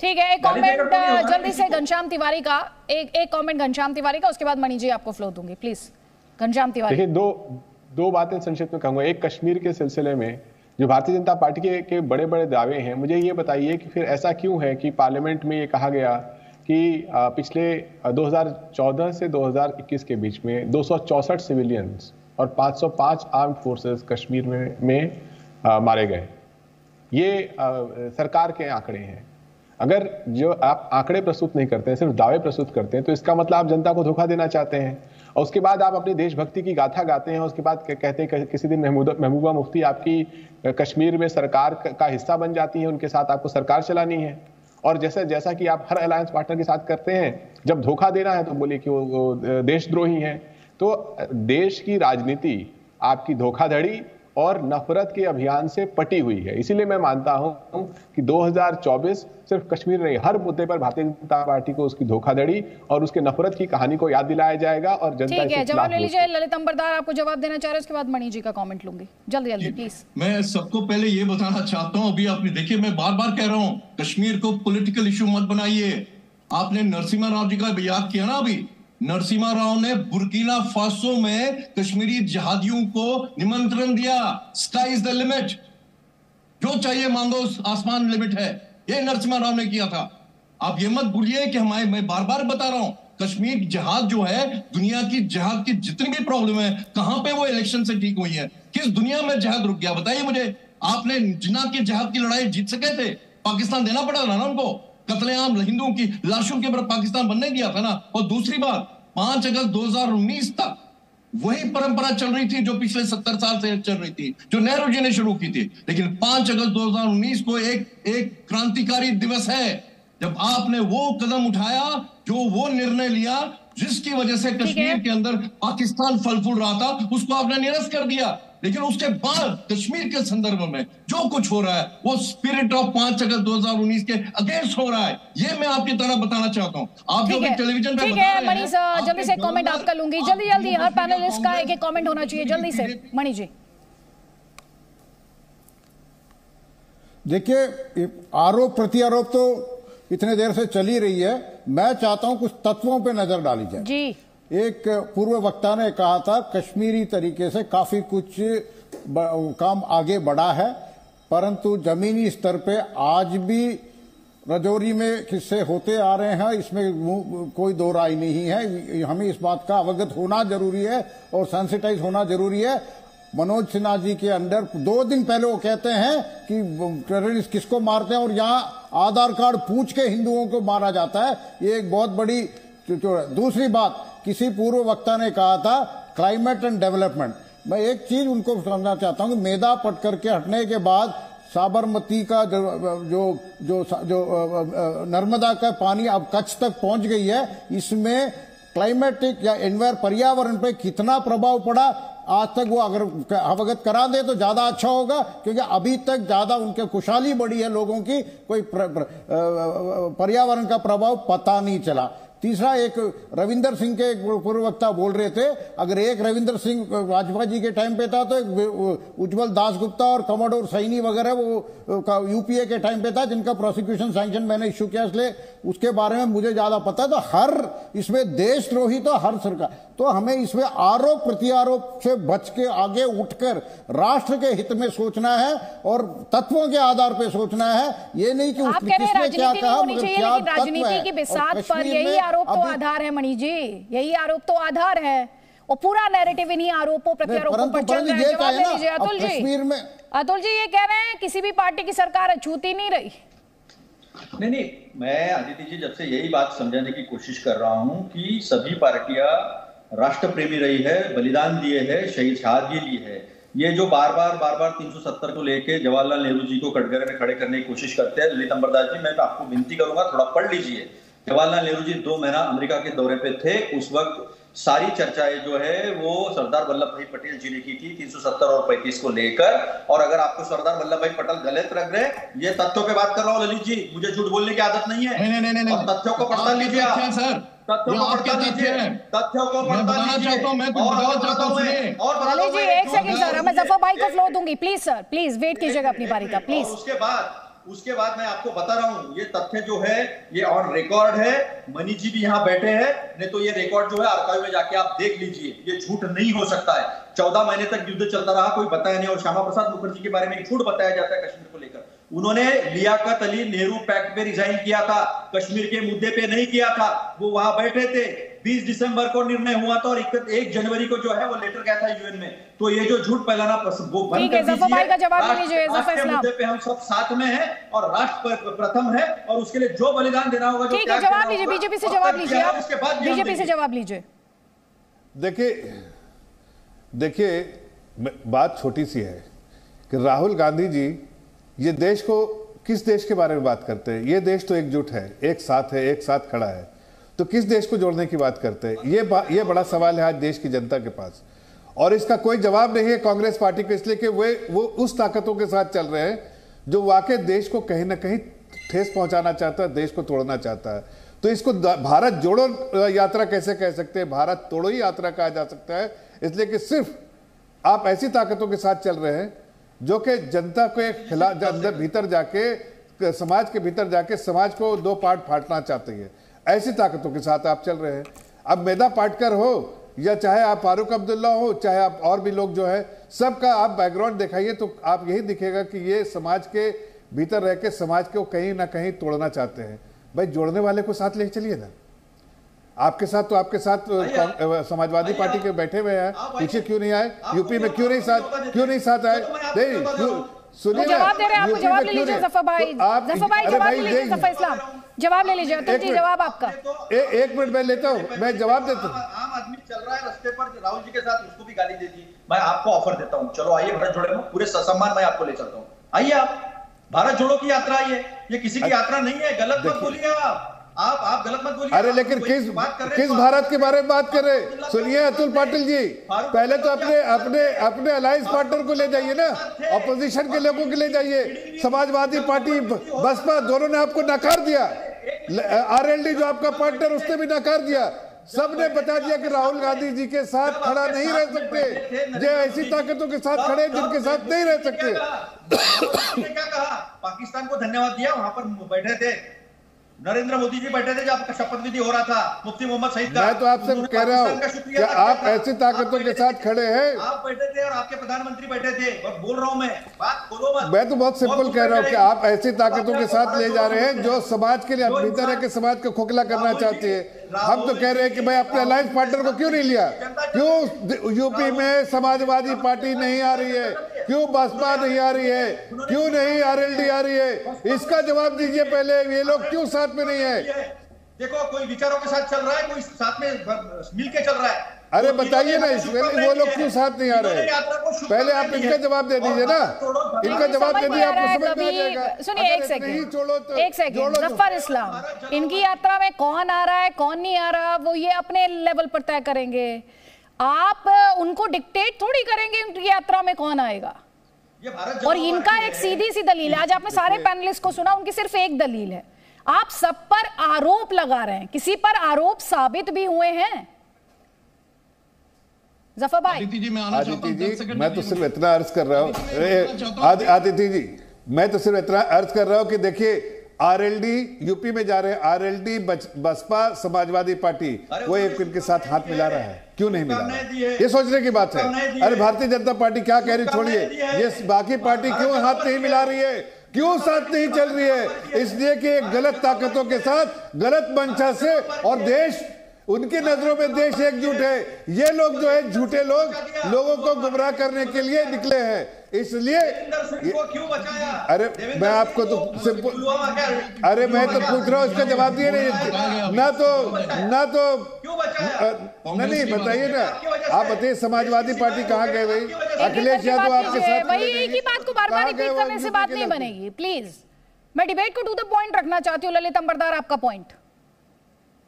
ठीक है, एक कमेंट जल्दी से घनश्याम तिवारी का, एक कमेंट घनश्याम तिवारी का, उसके बाद मणि जी आपको फ्लो दूंगी। प्लीज घनश्याम तिवारी।
देखिए, दो बातें संक्षिप्त में कहूंगा। एक, कश्मीर के सिलसिले में जो भारतीय जनता पार्टी के बड़े बड़े दावे हैं, मुझे ये बताइए कि फिर ऐसा क्यों है कि पार्लियामेंट में ये कहा गया कि पिछले 2014 से 2021 के बीच में 264 सिविलियंस और 505 आर्म्ड फोर्सेस कश्मीर में मारे गए। ये सरकार के आंकड़े हैं। अगर जो आप आंकड़े प्रस्तुत नहीं करते हैं, सिर्फ दावे प्रस्तुत करते हैं, तो इसका मतलब आप जनता को धोखा देना चाहते हैं। और उसके बाद आप अपनी देशभक्ति की गाथा गाते हैं, उसके बाद कहते हैं किसी दिन महबूबा मुफ्ती आपकी कश्मीर में सरकार का हिस्सा बन जाती है, उनके साथ आपको सरकार चलानी है। और जैसा कि आप हर अलायंस पार्टनर के साथ करते हैं, जब धोखा देना है तो बोलिए कि वो देशद्रोही हैं। तो देश की राजनीति आपकी धोखाधड़ी और नफरत के अभियान से पटी हुई है। इसीलिए मैं मानता हूं कि 2024 सिर्फ कश्मीर नहीं, हर मुद्दे पर भारतीय जनता पार्टी को उसकी धोखाधड़ी और उसके नफरत की कहानी को याद दिलाया जाएगा और जनता
ठीक है, जवाब ले लीजिए। ललित अंबरदार आपको जवाब देना चाह रहे हैं, उसके बाद मणि जी का कमेंट लूंगी। जल्दी प्लीज।
मैं सबको पहले ये बताना चाहता हूं, अभी आपने देखिए, मैं बार बार कह रहा हूं, कश्मीर को पॉलिटिकल इशू मत बनाइए। आपने नरसिम्हा राव जी का याद किया ना, अभी नरसिम्हा राव ने बुर्किना फासो में कश्मीरी जिहादियों को निमंत्रण दिया, स्काई इज द लिमिट, जो चाहिए मांगो, आसमान लिमिट है, ये नरसिम्हा राव ने किया था। आप ये मत भूलिए कि मैं बार बार बता रहा हूं, कश्मीर जिहाद जो है, दुनिया की जिहाद की जितनी भी प्रॉब्लम है, कहां पे वो इलेक्शन से ठीक हुई है? किस दुनिया में जिहाद रुक गया बताइए मुझे। आपने जिन्ना की जिहाद की लड़ाई जीत सके थे, पाकिस्तान देना पड़ा था ना उनको, कत्लेआम हिंदुओं की लाशों के ऊपर पाकिस्तान बनने दिया था ना। और दूसरी बात, 5 अगस्त 2019 तक वही परंपरा चल रही थी जो पिछले 70 साल से चल रही थी, जो नेहरू जी ने शुरू की थी। लेकिन 5 अगस्त 2019 को एक क्रांतिकारी दिवस है, जब आपने वो कदम उठाया, जो वो निर्णय लिया, जिसकी वजह से कश्मीर के अंदर पाकिस्तान फल फूल रहा था, उसको आपने निरस्त कर दिया। लेकिन उसके बाद कश्मीर के संदर्भ में जो कुछ हो रहा है, वो स्पिरिट ऑफ 5 अगस्त 2019 के अगेंस्ट हो रहा है। ये मैं आपकी तरह बताना चाहता हूँ। आप जो भी टेलीविजन पे बता रहे हैं,
जल्दी से कमेंट आपका लूंगी, जल्दी हर पैनलिस्ट का एक कमेंट होना चाहिए, जल्दी से मणि जी।
देखिए, आरोप प्रत्यारोप तो इतने देर से चली रही है, मैं चाहता हूं कुछ तत्वों पे नजर डाली जाए
जी।
एक पूर्व वक्ता ने कहा था कश्मीरी तरीके से काफी कुछ काम आगे बढ़ा है, परंतु जमीनी स्तर पे आज भी रजौरी में किस्से होते आ रहे हैं, इसमें कोई दो राय नहीं है। हमें इस बात का अवगत होना जरूरी है और सेंसिटाइज होना जरूरी है। मनोज सिन्हा जी के अंडर 2 दिन पहले वो कहते हैं कि टेररिस्ट किसको मारते हैं और यहाँ आधार कार्ड पूछ के हिंदुओं को मारा जाता है। ये एक बहुत बड़ी दूसरी बात, किसी पूर्व वक्ता ने कहा था क्लाइमेट एंड डेवलपमेंट। मैं एक चीज उनको समझना चाहता हूं कि मेधा पटकर के हटने के बाद साबरमती का जो नर्मदा का पानी अब कच्छ तक पहुंच गई है, इसमें क्लाइमेटिक या पर्यावरण पे कितना प्रभाव पड़ा आज तक वो अगर अवगत करा दे तो ज्यादा अच्छा होगा, क्योंकि अभी तक ज्यादा उनके खुशहाली बढ़ी है, लोगों की कोई पर्यावरण का प्रभाव पता नहीं चला। तीसरा, एक रविंदर सिंह के पूर्व वक्ता बोल रहे थे, अगर एक रविंदर सिंह वाजपेयी जी के टाइम पे था तो एक उज्जवल दासगुप्ता और कमोडोर सैनी वगैरह वो यूपीए के टाइम पे था, जिनका प्रोसिक्यूशन सैंक्शन मैंने इश्यू किया, इसलिए उसके बारे में मुझे ज्यादा पता है। तो हर इसमें देशद्रोही तो हर सरकार, तो हमें इसमें आरोप प्रत्यारोप से बच के आगे उठकर राष्ट्र के हित में सोचना है और तत्वों के आधार पर सोचना है। ये नहीं कि किसने क्या कहा, मगर क्या
राजनीति की बिसात पर यही आरोप तो आधार है मणि जी, यही आरोप तो आधार है और पूरा नैरेटिव इन्हीं आरोपों प्रत्यारोपों पर चल रहा है। जवाब ले लीजिए अतुल जी। अतुल जी ये कह रहे हैं किसी भी पार्टी की सरकार अछूती नहीं रही।
नहीं, मैं आदित्य जी जब से यही बात समझाने की कोशिश कर रहा हूं कि सभी पार्टियां राष्ट्र प्रेमी रही है, बलिदान दिए है, शहादगी ली है। ये जो बार बार 370 को लेके जवाहरलाल नेहरू जी को कटघरे में खड़े करने की कोशिश करते हैं। ललित अंबरदास जी, मैं आपको विनती करूंगा थोड़ा पढ़ लीजिए। जवाहरलाल नेहरू जी 2 महीना अमेरिका के दौरे पे थे, उस वक्त सारी चर्चाएं जो है वो सरदार वल्लभ भाई पटेल जी ने की थी 370 और 35 को लेकर। और अगर आपको सरदार वल्लभ भाई पटेल गलत लग रहे, ये तथ्यों पे बात कर रहा हूँ ललित जी, मुझे झूठ बोलने की आदत नहीं है। नहीं, और तथ्यों को पढ़ता लीजिए आप, तथ्यों को पढ़ता लीजिए, तथ्यों को पढ़ता लीजिए।
और एक सेकंड सर, मैं जफर भाई को फ्लो दूंगी, प्लीज सर, प्लीज वेट कीजिएगा अपनी बारी का, प्लीज।
उसके बाद मैं आपको बता रहा हूं, ये तथ्य जो है ये ऑन रिकॉर्ड है। मनी जी भी यहां बैठे हैं, नहीं तो ये रिकॉर्ड जो है आर्काइव में जाके आप देख लीजिए, ये झूठ नहीं हो सकता है। 14 महीने तक युद्ध चलता रहा, कोई बताया नहीं। और श्यामा प्रसाद मुखर्जी के बारे में एक झूठ बताया जाता है कश्मीर को लेकर। उन्होंने लियाकत अली नेहरू पैक्ट पे रिजाइन किया था, कश्मीर के मुद्दे पे नहीं किया था। वो वहां बैठे थे, 20 दिसंबर को निर्णय हुआ था और 1 जनवरी को जो है वो लेटर गया था यूएन में। तो ये जो झूठ फैलाना वो बंद कर दीजिए। मुद्दे पे हम सब साथ में हैं और राष्ट्र प्रथम है, और उसके लिए जो बलिदान देना होगा,
ठीक है, जवाब लीजिए, बीजेपी से जवाब लीजिए, उसके बाद बीजेपी से जवाब लीजिए।
देखिए बात छोटी सी है कि राहुल गांधी जी ये देश को किस देश के बारे में बात करते हैं? ये देश तो एकजुट है, एक साथ है, एक साथ खड़ा है, तो किस देश को जोड़ने की बात करते हैं? ये बड़ा सवाल है आज देश की जनता के पास, और इसका कोई जवाब नहीं है कांग्रेस पार्टी को, इसलिए कि वो उस ताकतों के साथ चल रहे हैं जो वाकई देश को कहीं ना कहीं ठेस पहुंचाना चाहता है, देश को तोड़ना चाहता है। तो इसको भारत जोड़ो यात्रा कैसे कह सकते हैं? भारत तोड़ो ही यात्रा कहा जा सकता है, इसलिए कि सिर्फ आप ऐसी ताकतों के साथ चल रहे हैं जो कि जनता के खिलाफ, अंदर भीतर जाके, समाज के भीतर जाके समाज को 2 पार्ट फाड़ना चाहते हैं। ऐसी ताकतों के साथ आप चल रहे हैं। अब मेधा पाटकर हो या चाहे आप फारूक अब्दुल्ला हो, चाहे आप और भी लोग जो है, सबका आप बैकग्राउंड दिखाइए तो आप यही दिखेगा कि ये समाज के भीतर रह के समाज को कहीं ना कहीं तोड़ना चाहते हैं। भाई जोड़ने वाले को साथ ले चलिए ना। आपके साथ तो आपके साथ समाजवादी पार्टी के बैठे हुए हैं, पीछे क्यों नहीं आए? यूपी में क्यों नहीं साथ आए? नहीं, सुनिए,
जवाब दे रहे हैं आपको, जवाब ले लीजिए जफर भाई, जवाब ले लीजिए, जफर इस्लाम जवाब ले लीजिए। अतुल जी जवाब आपका।
1 मिनट मैं लेता हूँ, मैं जवाब देता हूँ।
आम आदमी चल रहा है रास्ते पर राहुल जी के साथ, उसको भी गाली दे दी। मैं आपको ऑफर देता हूँ, चलो आइए भारत जोड़ो में, पूरे सम्मान मैं आपको ले चलता हूँ। आइए आप, भारत जोड़ो की यात्रा आइए, ये किसी की यात्रा नहीं है, गलत मत बोलिए आप गलत मत बोलिए।
अरे लेकिन किस भारत के बारे में बात कर रहे? सुनिए अतुल पाटिल जी, पहले तो अपने अलायंस पार्टनर को ले जाइए ना, ऑपोजिशन के लोगों को ले जाइए। समाजवादी पार्टी, बसपा, दोनों ने आपको नकार दिया। आरएलडी जो आपका पार्टनर, उसने भी नकार दिया। सबने बता दिया कि राहुल गांधी जी के साथ खड़ा नहीं रह सकते, जो ऐसी ताकतों के साथ खड़े जिनके साथ नहीं रह सकते।
क्या कहा? पाकिस्तान को धन्यवाद दिया, वहां पर बैठे थे नरेंद्र मोदी जी, बैठे थे जब शपथ विधि हो रहा था, मुफ्ती मोहम्मद सईद का।
मैं तो आपसे कह रहा हूँ कि आप ऐसी ताकतों के साथ खड़े हैं।
आप बैठे थे और आपके प्रधानमंत्री बैठे थे, और बोल रहा हूँ मैं, बात खोलो मत।
मैं तो बहुत सिंपल कह रहा हूँ कि आप ऐसी ताकतों के साथ ले जा रहे हैं जो समाज के लिए भीतर है कि समाज को खोखला करना चाहती है। हम तो कह रहे हैं कि भाई अपने अलायंस पार्टनर को क्यों नहीं लिया? क्यों यूपी में समाजवादी पार्टी नहीं आ रही है? क्यों बसपा नहीं आ रही है? क्यों नहीं आरएलडी आ रही है? इसका जवाब दीजिए पहले। ये लोग क्यों साथ में नहीं है?
देखो कोई विचारों के साथ चल रहा है, कोई साथ में मिलके चल रहा है।
अरे बताइए ना, वो लोग क्यों साथ नहीं आ रहे? पहले आप इनका जवाब दे दीजिए ना, इनका जवाब दे दिए, आपको समझ में आ जाएगा।
सुनिए एक सेकंड, जफर इस्लाम, इनकी यात्रा में कौन आ रहा है कौन नहीं आ रहा वो ये अपने लेवल पर तय करेंगे। आप उनको डिक्टेट थोड़ी करेंगे उनकी यात्रा में कौन आएगा। और इनका एक सीधी सी दलील है, आज आपने सारे पैनलिस्ट को सुना, उनकी सिर्फ एक दलील है। आप सब पर आरोप लगा रहे हैं, किसी पर आरोप साबित भी हुए हैं? जफर भाई।
आदिति जी, मैं तो सिर्फ इतना अर्ज कर रहा हूँ, आदिति जी मैं तो सिर्फ इतना अर्ज कर रहा हूँ कि देखिए आरएलडी यूपी में जा रहे हैं, आरएलडी बसपा समाजवादी पार्टी वो एक इनके साथ हाथ मिला रहा है, क्यों नहीं मिला रहा है? ये सोचने की बात है। अरे भारतीय जनता पार्टी क्या कह रही, छोड़िए, ये बाकी पार्टी क्यों हाथ नहीं मिला रही है, क्यों साथ नहीं चल रही है? इसलिए कि एक गलत ताकतों के साथ, गलत मंशा से, और देश, उनकी नजरों में देश एकजुट है। ये लोग जो है झूठे लोग, लोगों को गुमराह करने के लिए निकले हैं, इसलिए अरे मैं आपको तो सिंपल, अरे मैं तो पूछ रहा हूँ, इसका जवाब दिए नहीं ना तो नहीं बताइए ना। आप बताइए समाजवादी पार्टी कहाँ गए भाई? अखिलेश यादव आपके साथ,
भाई एक ही बात को बार-बार रिपीट करने से बात नहीं बनेगी। प्लीज, मैं डिबेट को टू द पॉइंट रखना चाहती हूँ। ललित अंबरदार, आपका पॉइंट,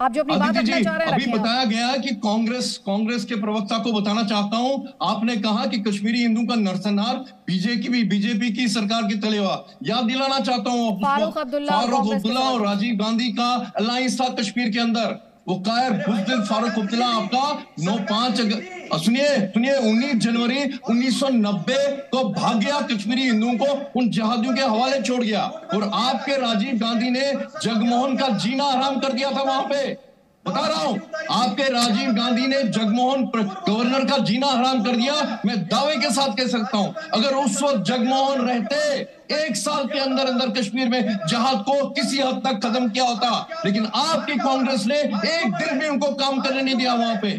आप जो अपनी बात रखना चाह रहे हैं।
अभी बताया गया कि कांग्रेस के प्रवक्ता को बताना चाहता हूं, आपने कहा कि कश्मीरी हिंदू का नरसंहार बीजेपी की सरकार की तलेवा। याद दिलाना चाहता हूं
फारूक अब्दुल्ला
और राजीव गांधी का अलायंस था कश्मीर के अंदर। वो कायर बुज़दिल फारूक अब्दुल्ला आपका सुनिए 19 जनवरी 1990 को भाग गया, कश्मीरी हिंदुओं को उन जहादियों के हवाले छोड़ गया। और आपके राजीव गांधी ने जगमोहन का जीना हराम कर दिया था वहां पे। बता रहा हूं, आपके राजीव गांधी ने जगमोहन गवर्नर का जीना हराम कर दिया। मैं दावे के साथ कह सकता हूं, अगर उस वक्त जगमोहन रहते, 1 साल के अंदर अंदर कश्मीर में जहाद को किसी हद तक खत्म किया होता। लेकिन आपकी कांग्रेस ने एक दिन भी उनको काम करने नहीं दिया। वहां पे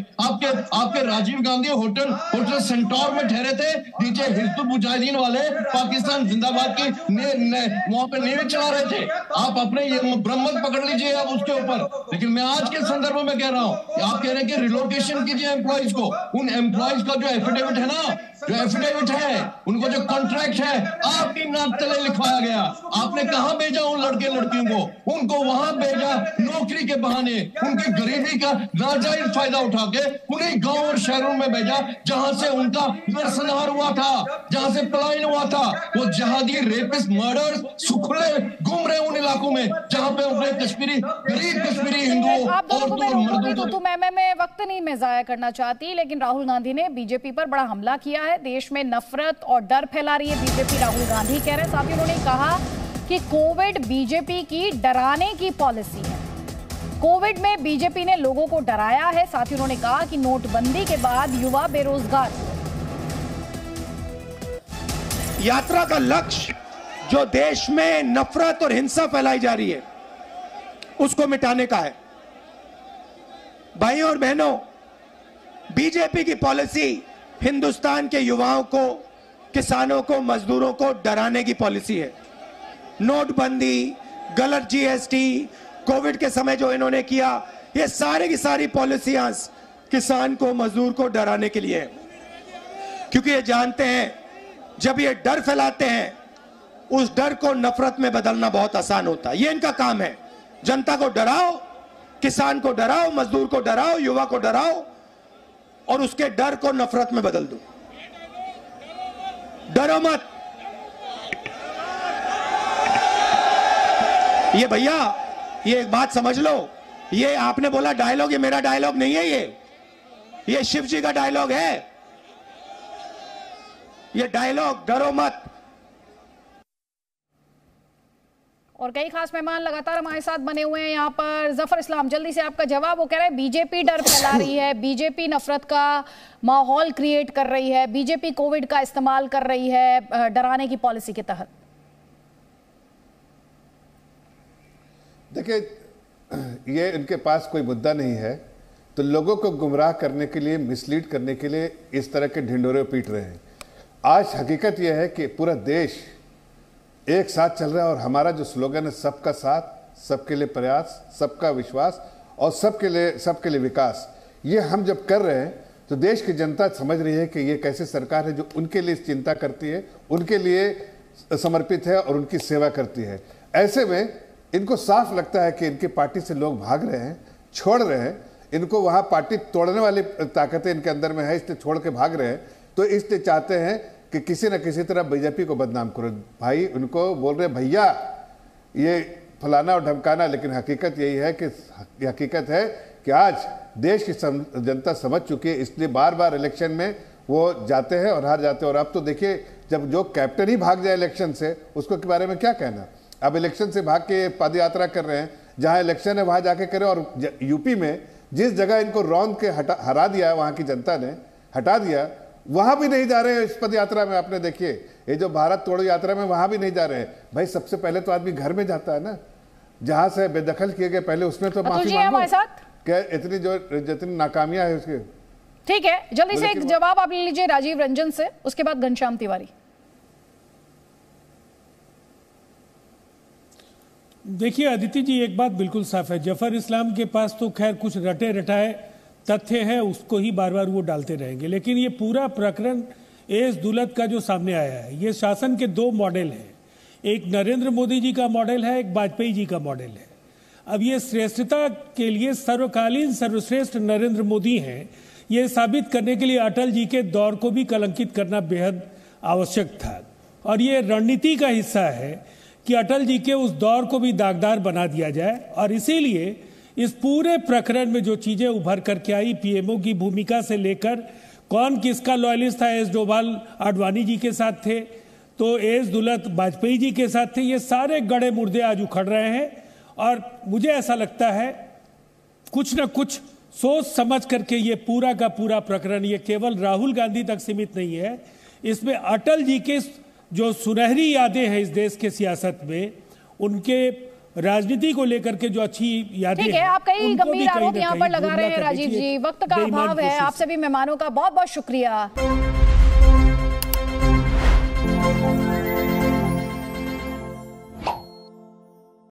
आपके राजीव गांधी होटल सेंटोर में ठहरे थे, नीचे हिजबुल मुजाहिदीन वाले पाकिस्तान जिंदाबाद की वहां पे नेवी चला रहे थे। आप अपने ये ब्रह्मत पकड़ लीजिए आप उसके ऊपर। लेकिन मैं आज के संदर्भ में कह रहा हूं, आप कह रहे हैं कि रिलोकेशन कीजिए एम्प्लॉइज को। उन एम्प्लॉइज का जो एफिडेविट है ना, जो एफिडेविट है, उनको जो कॉन्ट्रैक्ट है, आपकी नाक तले लिखवाया गया। आपने कहां भेजा उन लड़के लड़कियों को? उनको वहां भेजा नौकरी के बहाने, उनकी गरीबी का नाजायज फायदा उठा के उन्हीं गांव और शहरों में भेजा जहां से उनका नरसंहार हुआ था, जहां से पलायन हुआ था। वो जहादी रेपिस्ट मर्डर्स सुखले घूम रहे उन इलाकों में जहां पे अपने गरीब कश्मीरी हिंदुओं
में वक्त नहीं मैं जाया करना चाहती, लेकिन राहुल गांधी ने बीजेपी पर बड़ा हमला किया है। देश में नफरत और डर फैला रही है बीजेपी, राहुल गांधी कह रहे हैं। साथ ही उन्होंने कहा कि कोविड बीजेपी की डराने की पॉलिसी है। कोविड में बीजेपी ने लोगों को डराया है। साथ ही उन्होंने कहा कि नोटबंदी के बाद युवा बेरोजगार।
यात्रा का लक्ष्य जो देश में नफरत और हिंसा फैलाई जा रही है उसको मिटाने का है। भाइयों और बहनों, बीजेपी की पॉलिसी हिंदुस्तान के युवाओं को, किसानों को, मजदूरों को डराने की पॉलिसी है। नोटबंदी, गलत जीएसटी, कोविड के समय जो इन्होंने किया, ये सारी की सारी पॉलिसियां किसान को, मजदूर को डराने के लिए है। क्योंकि ये जानते हैं जब ये डर फैलाते हैं, उस डर को नफरत में बदलना बहुत आसान होता है। ये इनका काम है। जनता को डराओ, किसान को डराओ, मजदूर को डराओ, युवा को डराओ और उसके डर को नफरत में बदल दो। डरो मत। ये भैया, ये एक बात समझ लो, ये आपने बोला डायलॉग, ये मेरा डायलॉग नहीं है। ये शिव जी का डायलॉग है। ये डायलॉग डरो मत।
और कई खास मेहमान लगातार हमारे साथ बने हुए हैं यहाँ पर। जफर इस्लाम, जल्दी से आपका जवाब। वो कह रहे हैं बीजेपी डर फैला रही है, बीजेपी नफरत का माहौल क्रिएट कर रही है, बीजेपी कोविड का इस्तेमाल कर रही है डराने की पॉलिसी के तहत।
देखिए, ये इनके पास कोई मुद्दा नहीं है तो लोगों को गुमराह करने के लिए, मिसलीड करने के लिए इस तरह के ढिंढोरे पीट रहे हैं। आज हकीकत यह है कि पूरा देश एक साथ चल रहा है और हमारा जो स्लोगन है सबका साथ सबके लिए प्रयास, सबका विश्वास और सबके लिए विकास, ये हम जब कर रहे हैं तो देश की जनता समझ रही है कि ये कैसे सरकार है जो उनके लिए चिंता करती है, उनके लिए समर्पित है और उनकी सेवा करती है। ऐसे में इनको साफ लगता है कि इनकी पार्टी से लोग भाग रहे हैं, छोड़ रहे हैं, इनको वहाँ पार्टी तोड़ने वाली ताकतें इनके अंदर में है, इसलिए छोड़ के भाग रहे हैं। तो इसलिए चाहते हैं कि किसी न किसी तरह बीजेपी को बदनाम करो। भाई उनको बोल रहे भैया ये फलाना और ढमकाना, लेकिन हकीकत यही है कि हकीकत है कि आज देश की जनता समझ चुकी है, इसलिए बार बार इलेक्शन में वो जाते हैं और हार जाते हैं। और अब तो देखिए, जब जो कैप्टन ही भाग जाए इलेक्शन से, उसको के बारे में क्या कहना। अब इलेक्शन से भाग के पद यात्रा कर रहे हैं, जहां इलेक्शन है वहां जाके करें। और यूपी में जिस जगह इनको रौंद के हरा दिया, वहां की जनता ने हटा दिया, वहां भी नहीं जा रहे हैं इस पद यात्रा में। आपने देखिए, ये जो भारत तोड़ो यात्रा में वहां भी नहीं जा रहे हैं। भाई सबसे पहले तो आदमी घर में जाता है ना, जहां से बेदखल किए गए, पहले उसमें तो माफी मांगो। क्या इतनी जितनी नाकामियां है उसकी।
ठीक है, जल्दी से एक जवाब आप ले लीजिए राजीव रंजन से, उसके बाद घनश्याम तिवारी।
देखिए आदित्य जी, एक बात बिल्कुल साफ है, जफर इस्लाम के पास तो खैर कुछ रटे रटाए तथ्य हैं, उसको ही बार बार वो डालते रहेंगे। लेकिन ये पूरा प्रकरण एस दुलत का जो सामने आया है, ये शासन के दो मॉडल हैं। एक नरेंद्र मोदी जी का मॉडल है, एक वाजपेयी जी का मॉडल है। अब ये श्रेष्ठता के लिए सर्वकालीन सर्वश्रेष्ठ नरेंद्र मोदी हैं, ये साबित करने के लिए अटल जी के दौर को भी कलंकित करना बेहद आवश्यक था। और ये रणनीति का हिस्सा है कि अटल जी के उस दौर को भी दागदार बना दिया जाए। और इसीलिए इस पूरे प्रकरण में जो चीजें उभर करके आई, पीएमओ की भूमिका से लेकर कौन किसका लॉयलिस्ट था, एस डोभाल आडवाणी जी के साथ थे तो एस दुलत वाजपेयी जी के साथ थे, ये सारे गड़े मुर्दे आज उखड़ रहे हैं। और मुझे ऐसा लगता है कुछ न कुछ सोच समझ करके ये पूरा का पूरा प्रकरण, ये केवल राहुल गांधी तक सीमित नहीं है, इसमें अटल जी के जो सुनहरी यादें हैं इस देश के सियासत में, उनके राजनीति को लेकर के जो अच्छी यादें,
ठीक है, आप कई गंभीर आरोप यहाँ पर लगा रहे हैं राजीव जी, वक्त का अभाव है। आप सभी मेहमानों का बहुत बहुत शुक्रिया।